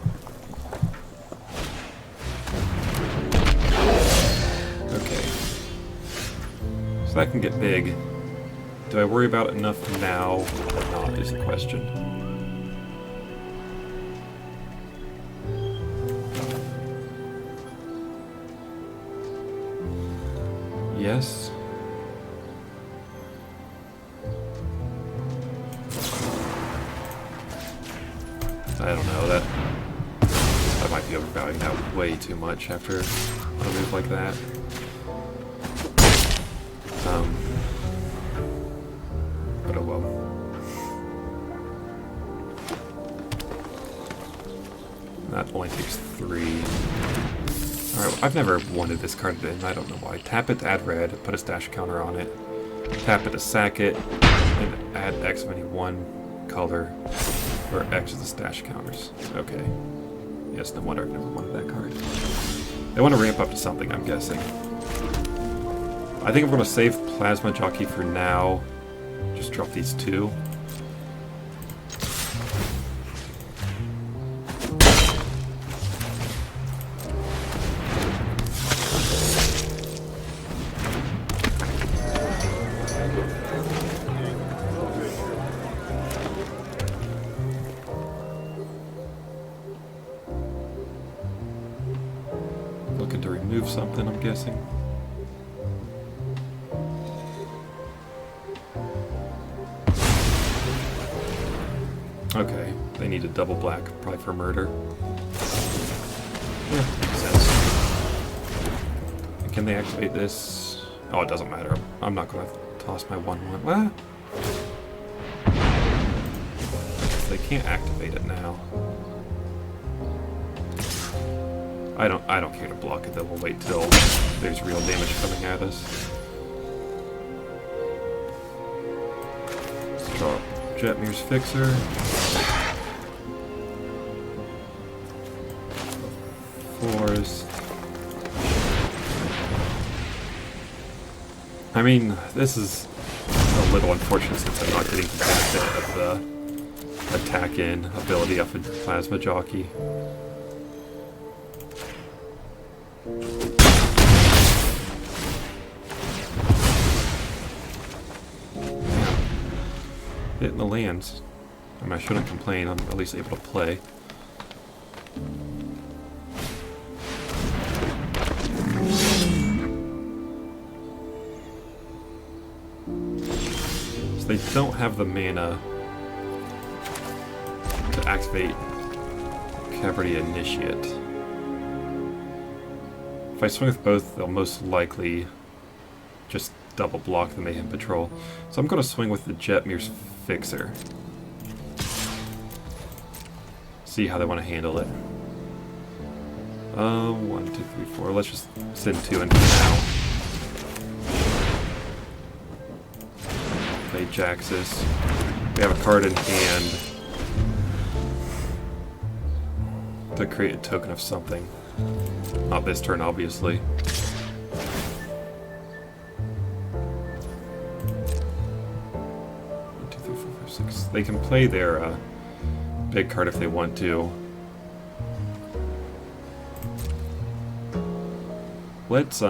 Okay. So that can get big. Do I worry about it enough now or not is the question. Yes. I don't know, that might be overvaluing that way too much after a move like that. But oh well. only takes 3. Alright, I've never wanted this card in, I don't know why. Tap it to add red, put a stash counter on it. Tap it to sack it, and add X of any one color, where X is the stash counters. Okay. Yes, no wonder I've never wanted that card. They want to ramp up to something, I'm guessing. I think I'm going to save Plasma Jockey for now. Just drop these 2. Looking to remove something, I'm guessing. Okay, they need a double black, probably for murder. Yeah, makes sense. Can they activate this? Oh, it doesn't matter. I'm not going to toss my 1/1. What? They can't activate it now. I don't care to block it though. We'll wait till there's real damage coming at us. Let's draw Jetmir's Fixer. Forest. I mean, this is a little unfortunate since I'm not getting the benefit of the attack-in ability off of Plasma Jockey. Hitting the lands. I mean, I shouldn't complain. I'm at least able to play. So they don't have the mana to activate Cavity Initiate. If I swing with both, they'll most likely just double block the Mayhem Patrol. So I'm going to swing with the Jetmir's Fixer. See how they want to handle it. 1, 2, 3, 4. Let's just send 2 in for now. Play Jaxus. We have a card in hand to create a token of something. Not this turn, obviously. They can play their big card if they want to. Let's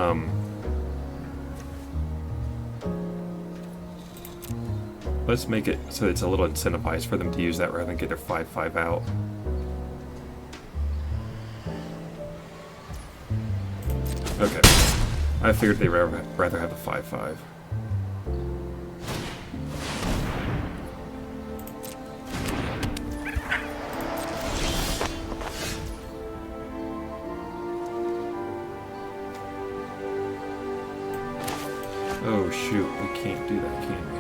make it so it's a little incentivized for them to use that rather than get their 5/5 out. Okay. I figured they'd rather have the 5/5. Oh shoot, we can't do that, can we?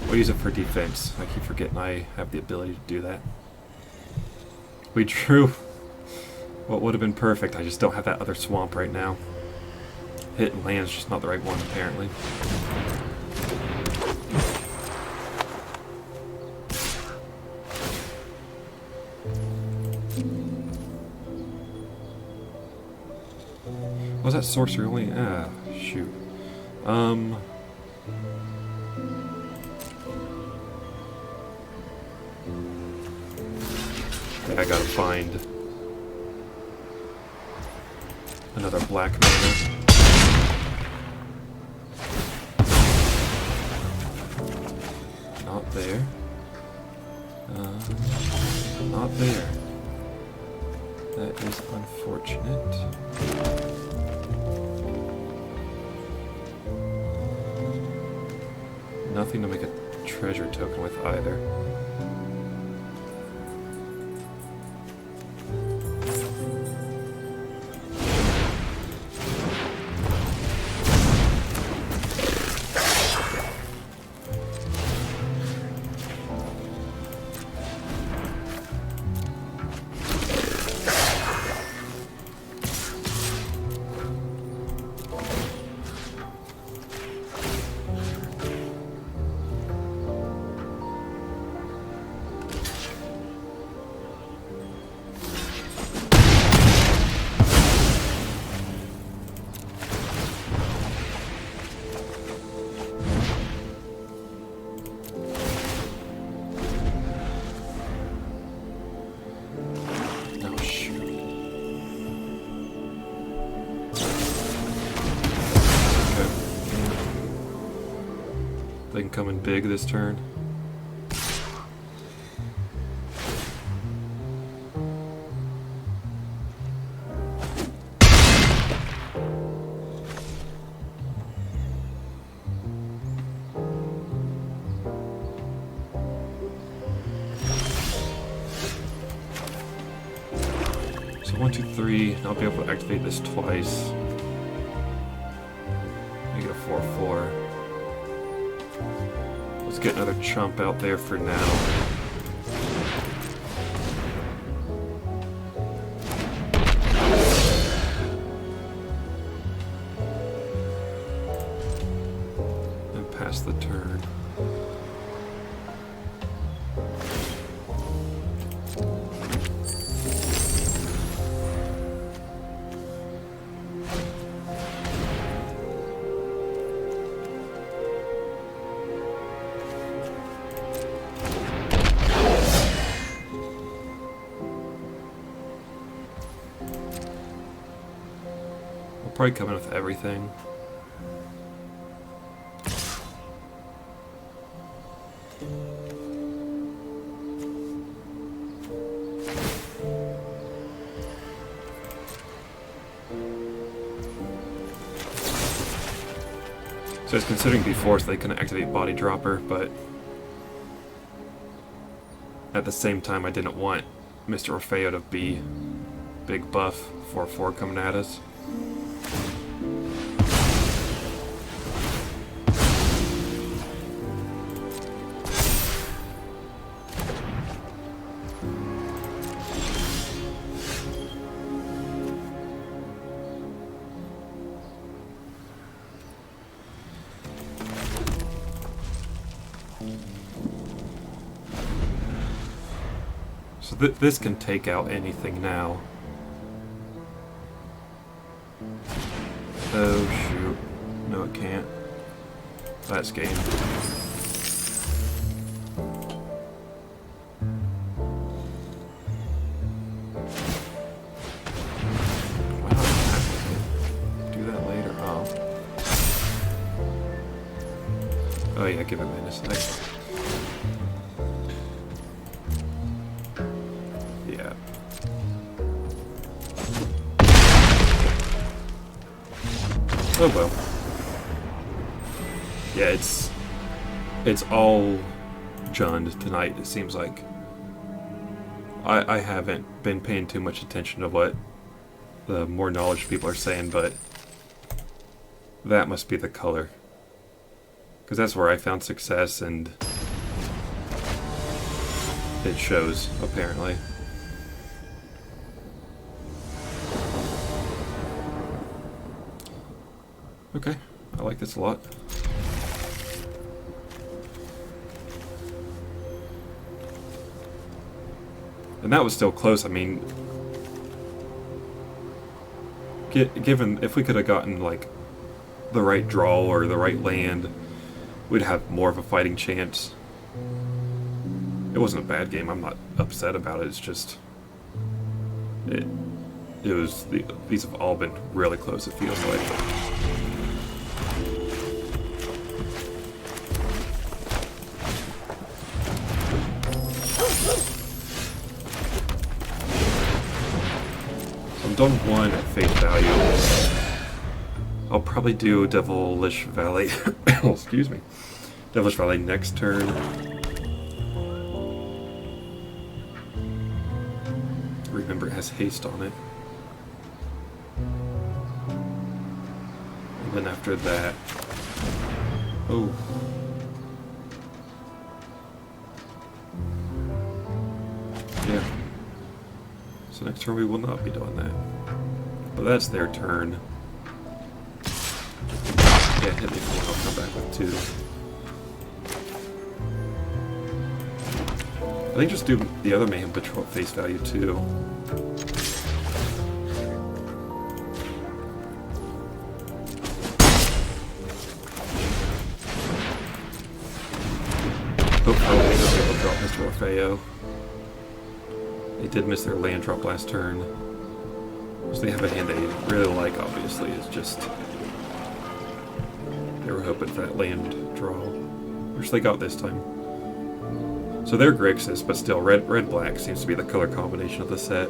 We'll use it for defense. I keep forgetting I have the ability to do that. We drew what would have been perfect. I just don't have that other swamp right now. Hit and land's just not the right one, apparently. Was that sorcery only? Ah, shoot. I gotta find another black mana. Not there. Not there. That is unfortunate. Nothing to make a treasure token with either. Thing coming big this turn. So 1, 2, 3. I'll be able to activate this twice. Make it a 4/4. Let's get another chump out there for now. And pass the turn. Probably come in with everything. So I was considering before so they couldn't activate Body Dropper, but at the same time I didn't want Mr. Orfeo to be big buff 4/4 coming at us. So this can take out anything now. Oh shoot. No, it can't. That's game. Why not do that later? Oh. Oh yeah, give it a minute. Nice. Yeah. Oh well. Yeah, it's all Jund tonight, it seems like. I haven't been paying too much attention to what the more knowledge people are saying, but that must be the color. Because that's where I found success, and it shows, apparently. Okay, I like this a lot. And that was still close. I mean, given if we could have gotten like the right draw or the right land, we'd have more of a fighting chance. It wasn't a bad game. I'm not upset about it. It's just these have all been really close. It feels like. done one at face value. I'll probably do Devilish Valley. Oh, excuse me. Devilish Valley next turn. Remember, it has haste on it. And then after that... Oh. Yeah. So next turn we will not be doing that. But that's their turn. Yeah, hit me for one, I'll come back with 2. I think just do the other Mayhem Patrol at face value too. Hopefully they'll drop Mr. Orfeo. They did miss their land drop last turn. So they have a hand they really like, obviously. It's just... they were hoping for that land draw, which they got this time. So they're Grixis, but still, red-black seems to be the color combination of the set.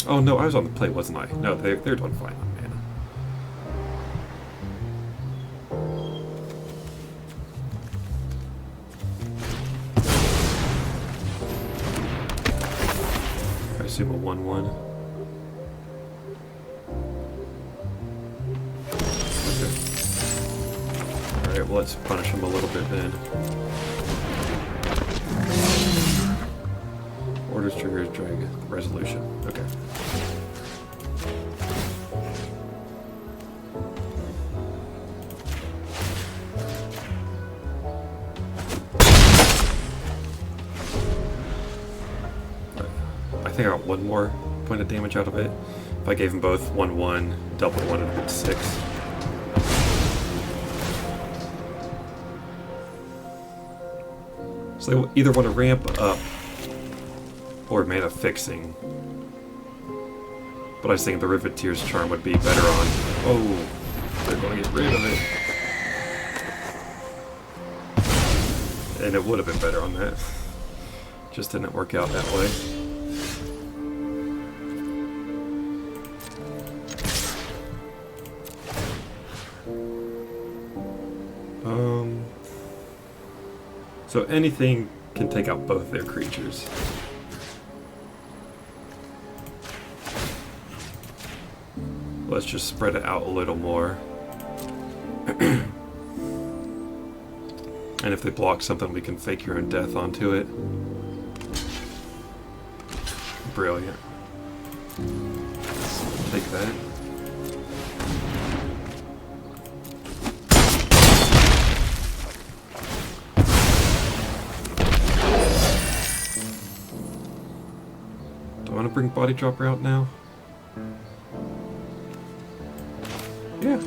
Oh no, I was on the play, wasn't I? No, they're doing fine on mana. I assume a 1/1. Alright, well, let's punish him a little bit then. Orders, triggers, drag, resolution. Okay. I think I got one more point of damage out of it. If I gave them both 1/1, double 1, it would have been 6. So they either want to ramp up or mana fixing. But I was thinking the Riveteer's Charm would be better on... Oh, they're going to get rid of it. And it would have been better on that. Just didn't work out that way. So anything can take out both their creatures. Let's just spread it out a little more. And if they block something, we can fake your own death onto it. Brilliant. Take that. Want to bring Body Dropper out now? Yeah.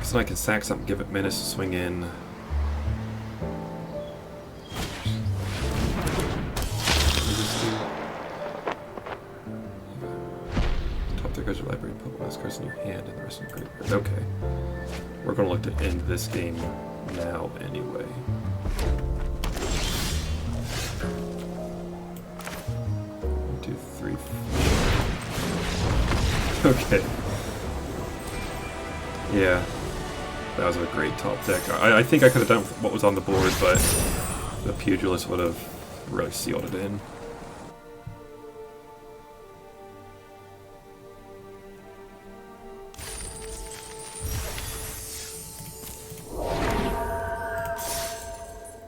So I can sack something, give it menace to swing in. Top 3 cards of your library, put one of those cards in your hand and the rest in your graveyard. Okay. We're going to look to end this game now anyway. 1, 2, 3, 4. Okay. Yeah. That was a great top deck. I think I could have done what was on the board, but the Pugilist would have really sealed it in.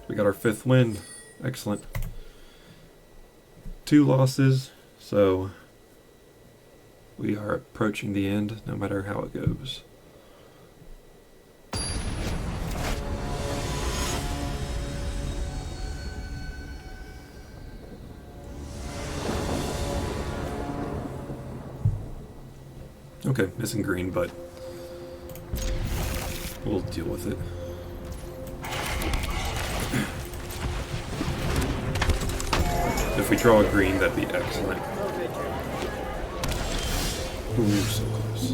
We got our 5th win. Excellent. 2 losses, so we are approaching the end no matter how it goes. Okay, missing green, but we'll deal with it. If we draw a green, that'd be excellent. Ooh, so close.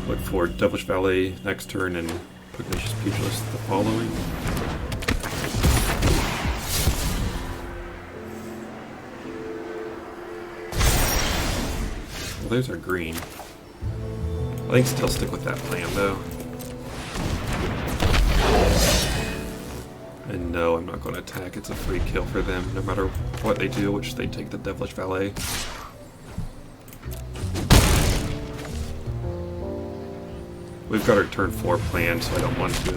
Look for Devilish Valet next turn and Pugnacious Pugilist the following. Well, there's our green. I think still stick with that plan though. And no, I'm not going to attack. It's a free kill for them, no matter what they do, which they take the Devilish Valet. We've got our turn 4 planned, so I don't want to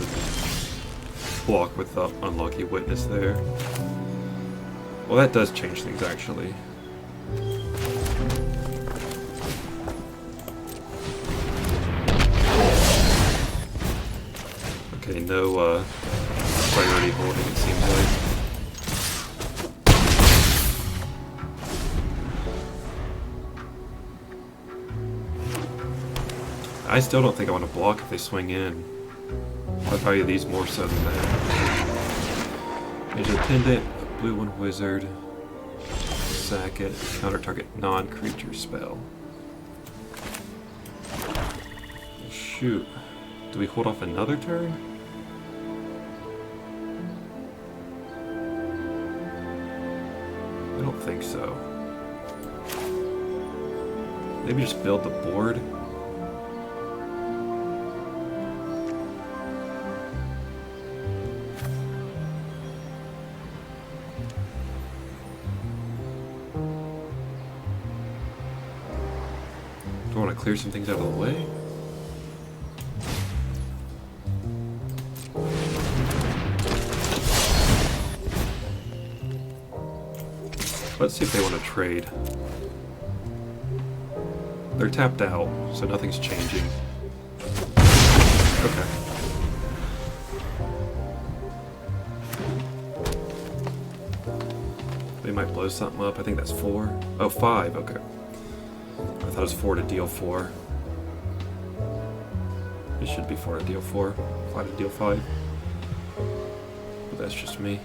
block with the Unlucky Witness there. Well, that does change things, actually. Okay, no priority holding, it seems like. I still don't think I want to block if they swing in. I value these more so than that. There's a Attendant, a blue one wizard, sack it, counter target non-creature spell. Shoot. Do we hold off another turn? I don't think so. Maybe just build the board. Do I want to clear some things out of the way? Let's see if they want to trade. They're tapped out, so nothing's changing. Okay. They might blow something up. I think that's 4. Oh, 5. Okay. I thought it was 4 to deal 4. It should be 4 to deal 4. 5 to deal 5. But that's just me.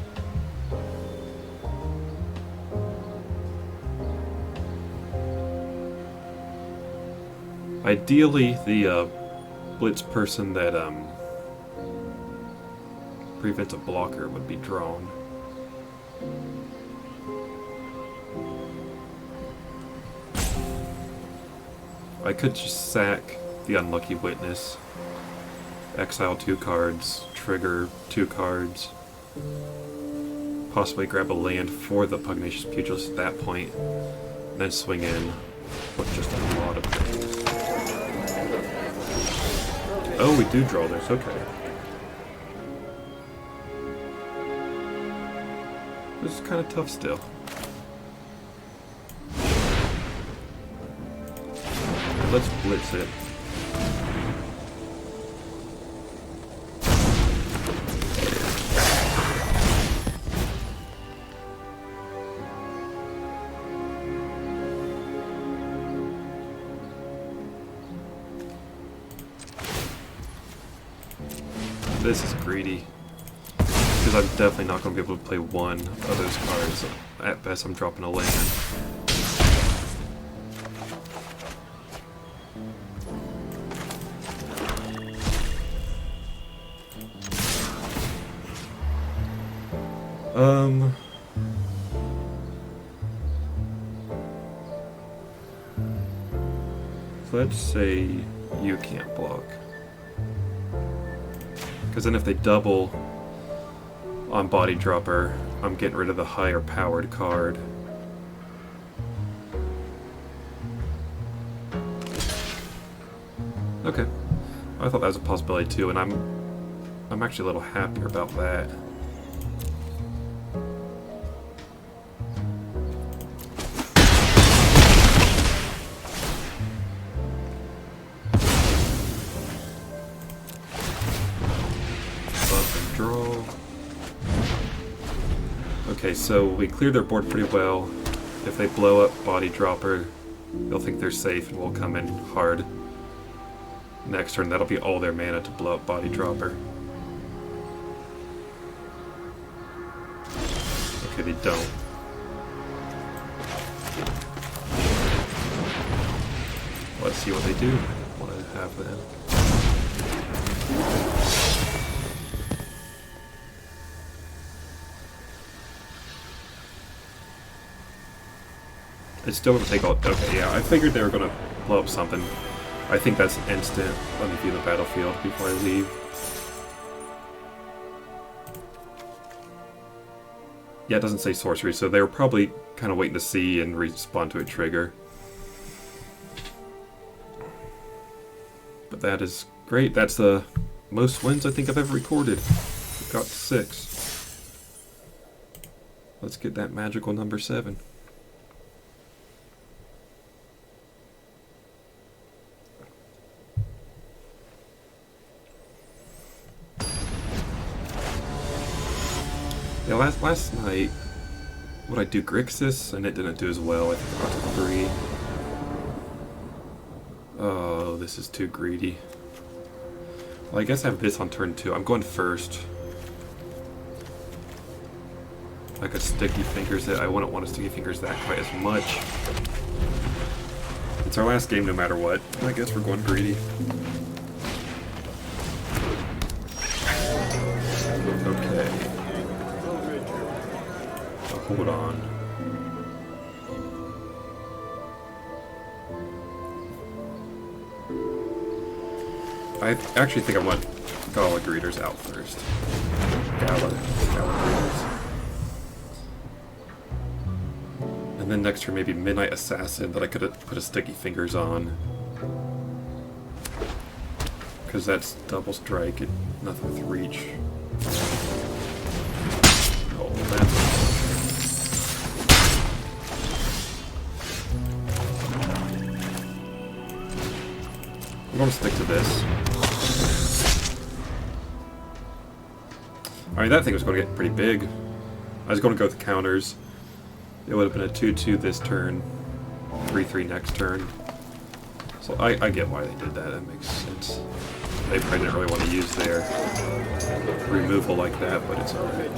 Ideally, the blitz person that prevents a blocker would be drawn. I could just sack the Unlucky Witness, exile 2 cards, trigger 2 cards, possibly grab a land for the Pugnacious Pugilist at that point, and then swing in with just a lot of things. Oh, we do draw this, okay. This is kind of tough still. Let's blitz it. This is greedy, because I'm definitely not going to be able to play one of those cards. At best, I'm dropping a land. Let's say you can't block. Because then if they double on Body Dropper, I'm getting rid of the higher powered card. Okay. I thought that was a possibility too, and I'm actually a little happier about that. Okay, so we cleared their board pretty well. If they blow up Body Dropper, they'll think they're safe and we'll come in hard. Next turn, that'll be all their mana to blow up Body Dropper. Okay, they don't. Let's see what they do. have then. It's still going to take all... Okay, yeah, I figured they were going to blow up something. I think that's instant. Let me view the battlefield before I leave. Yeah, it doesn't say sorcery, so they were probably kind of waiting to see and respond to a trigger. But that is great. That's the most wins I think I've ever recorded. I've got 6. Let's get that magical number 7. Yeah, last night, would I do Grixis? And it didn't do as well. I think I got to 3. Oh, this is too greedy. Well, I guess I have this on turn 2. I'm going first. Like a Sticky Fingers that I wouldn't want to Sticky Fingers that quite as much. It's our last game no matter what. I guess we're going greedy. Okay. Hold on. I actually think I want Gala Greeters out first. Gala Greeters. And then next turn maybe Midnight Assassin that I could have put a Sticky Fingers on. Because that's double strike and nothing with reach. Oh, that's... I'm going to stick to this. I mean, that thing was going to get pretty big. I was going to go with the counters. It would have been a 2-2 this turn, 3-3 next turn. So I get why they did that. That makes sense. They probably didn't really want to use their removal like that, but it's alright.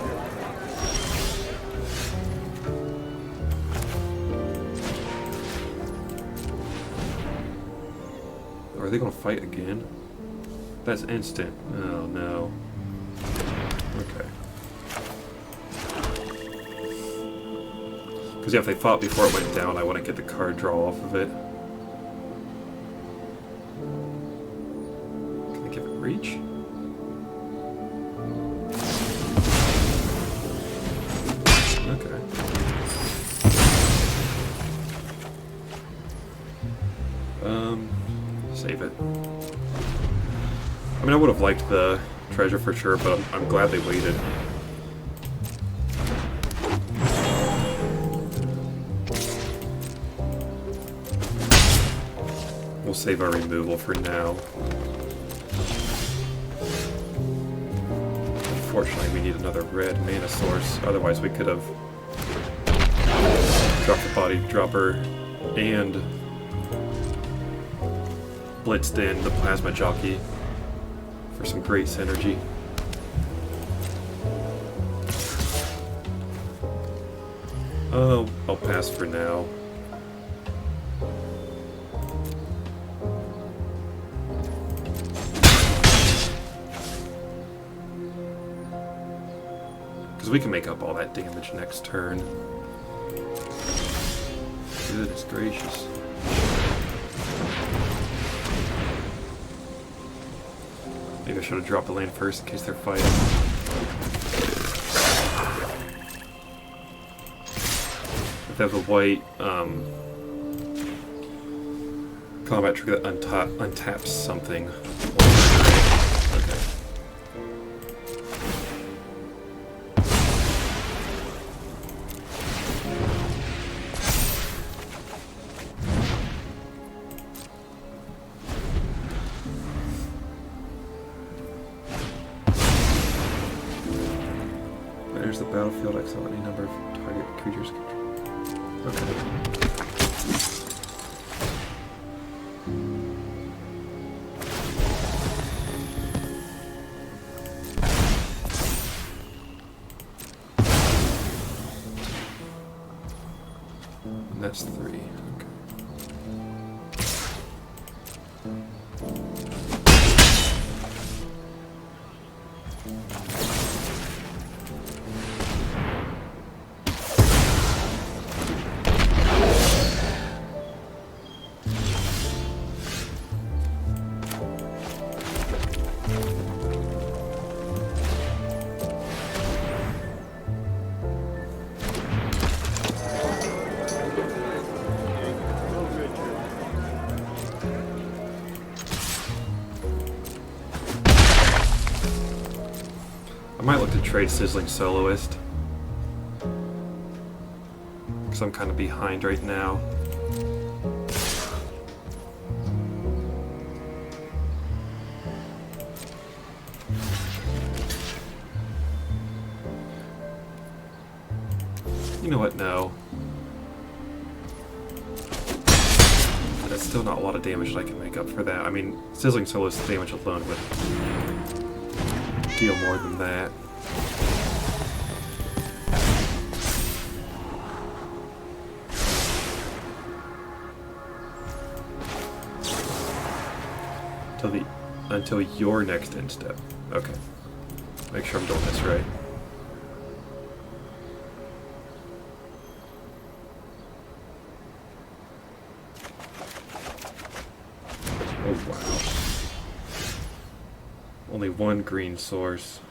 Are they going to fight again? That's instant. Oh no. Okay. Because yeah, if they fought before it went down, I wouldn't get the card draw off of it. Can I give it reach? Okay. Save it. I mean, I would have liked the treasure for sure, but I'm glad they waited. We'll save our removal for now. Unfortunately, we need another red mana source. Otherwise, we could have dropped the body dropper and blitzed in the plasma jockey for some great synergy. Oh, I'll pass for now. Because we can make up all that damage next turn. Goodness gracious. Maybe I should have dropped the land first in case they're fighting. If they have a white combat trigger that untaps something. Okay. There's the battlefield. Exile any number of target creatures. Okay. And that's 3. Okay. trade Sizzling Soloist. Because I'm kind of behind right now. You know what, no. That's still not a lot of damage that I can make up for that. I mean, Sizzling Soloist damage alone would deal more than that. Until your next end step. Okay. Make sure I'm doing this right. Oh wow. Only one green source.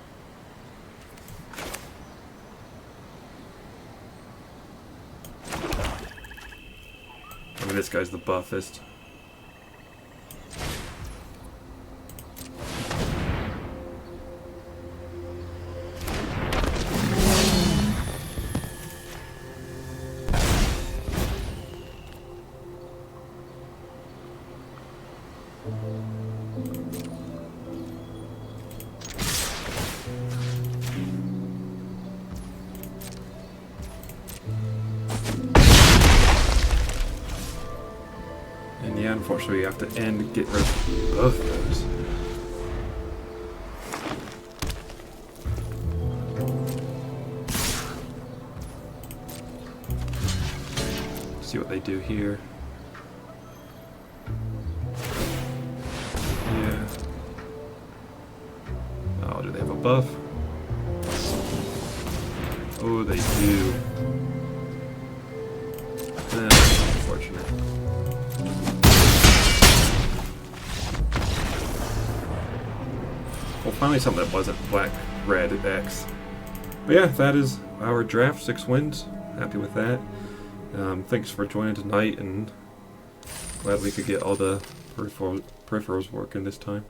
I mean, this guy's the buffest. And yeah, unfortunately, you have to get rid of both of those. See what they do here. Yeah. Oh, do they have a buff? Oh, they do. Unfortunate. Well, finally something that wasn't black-red X. But yeah, that is our draft. 6 wins. Happy with that. Thanks for joining tonight, and glad we could get all the peripherals working this time.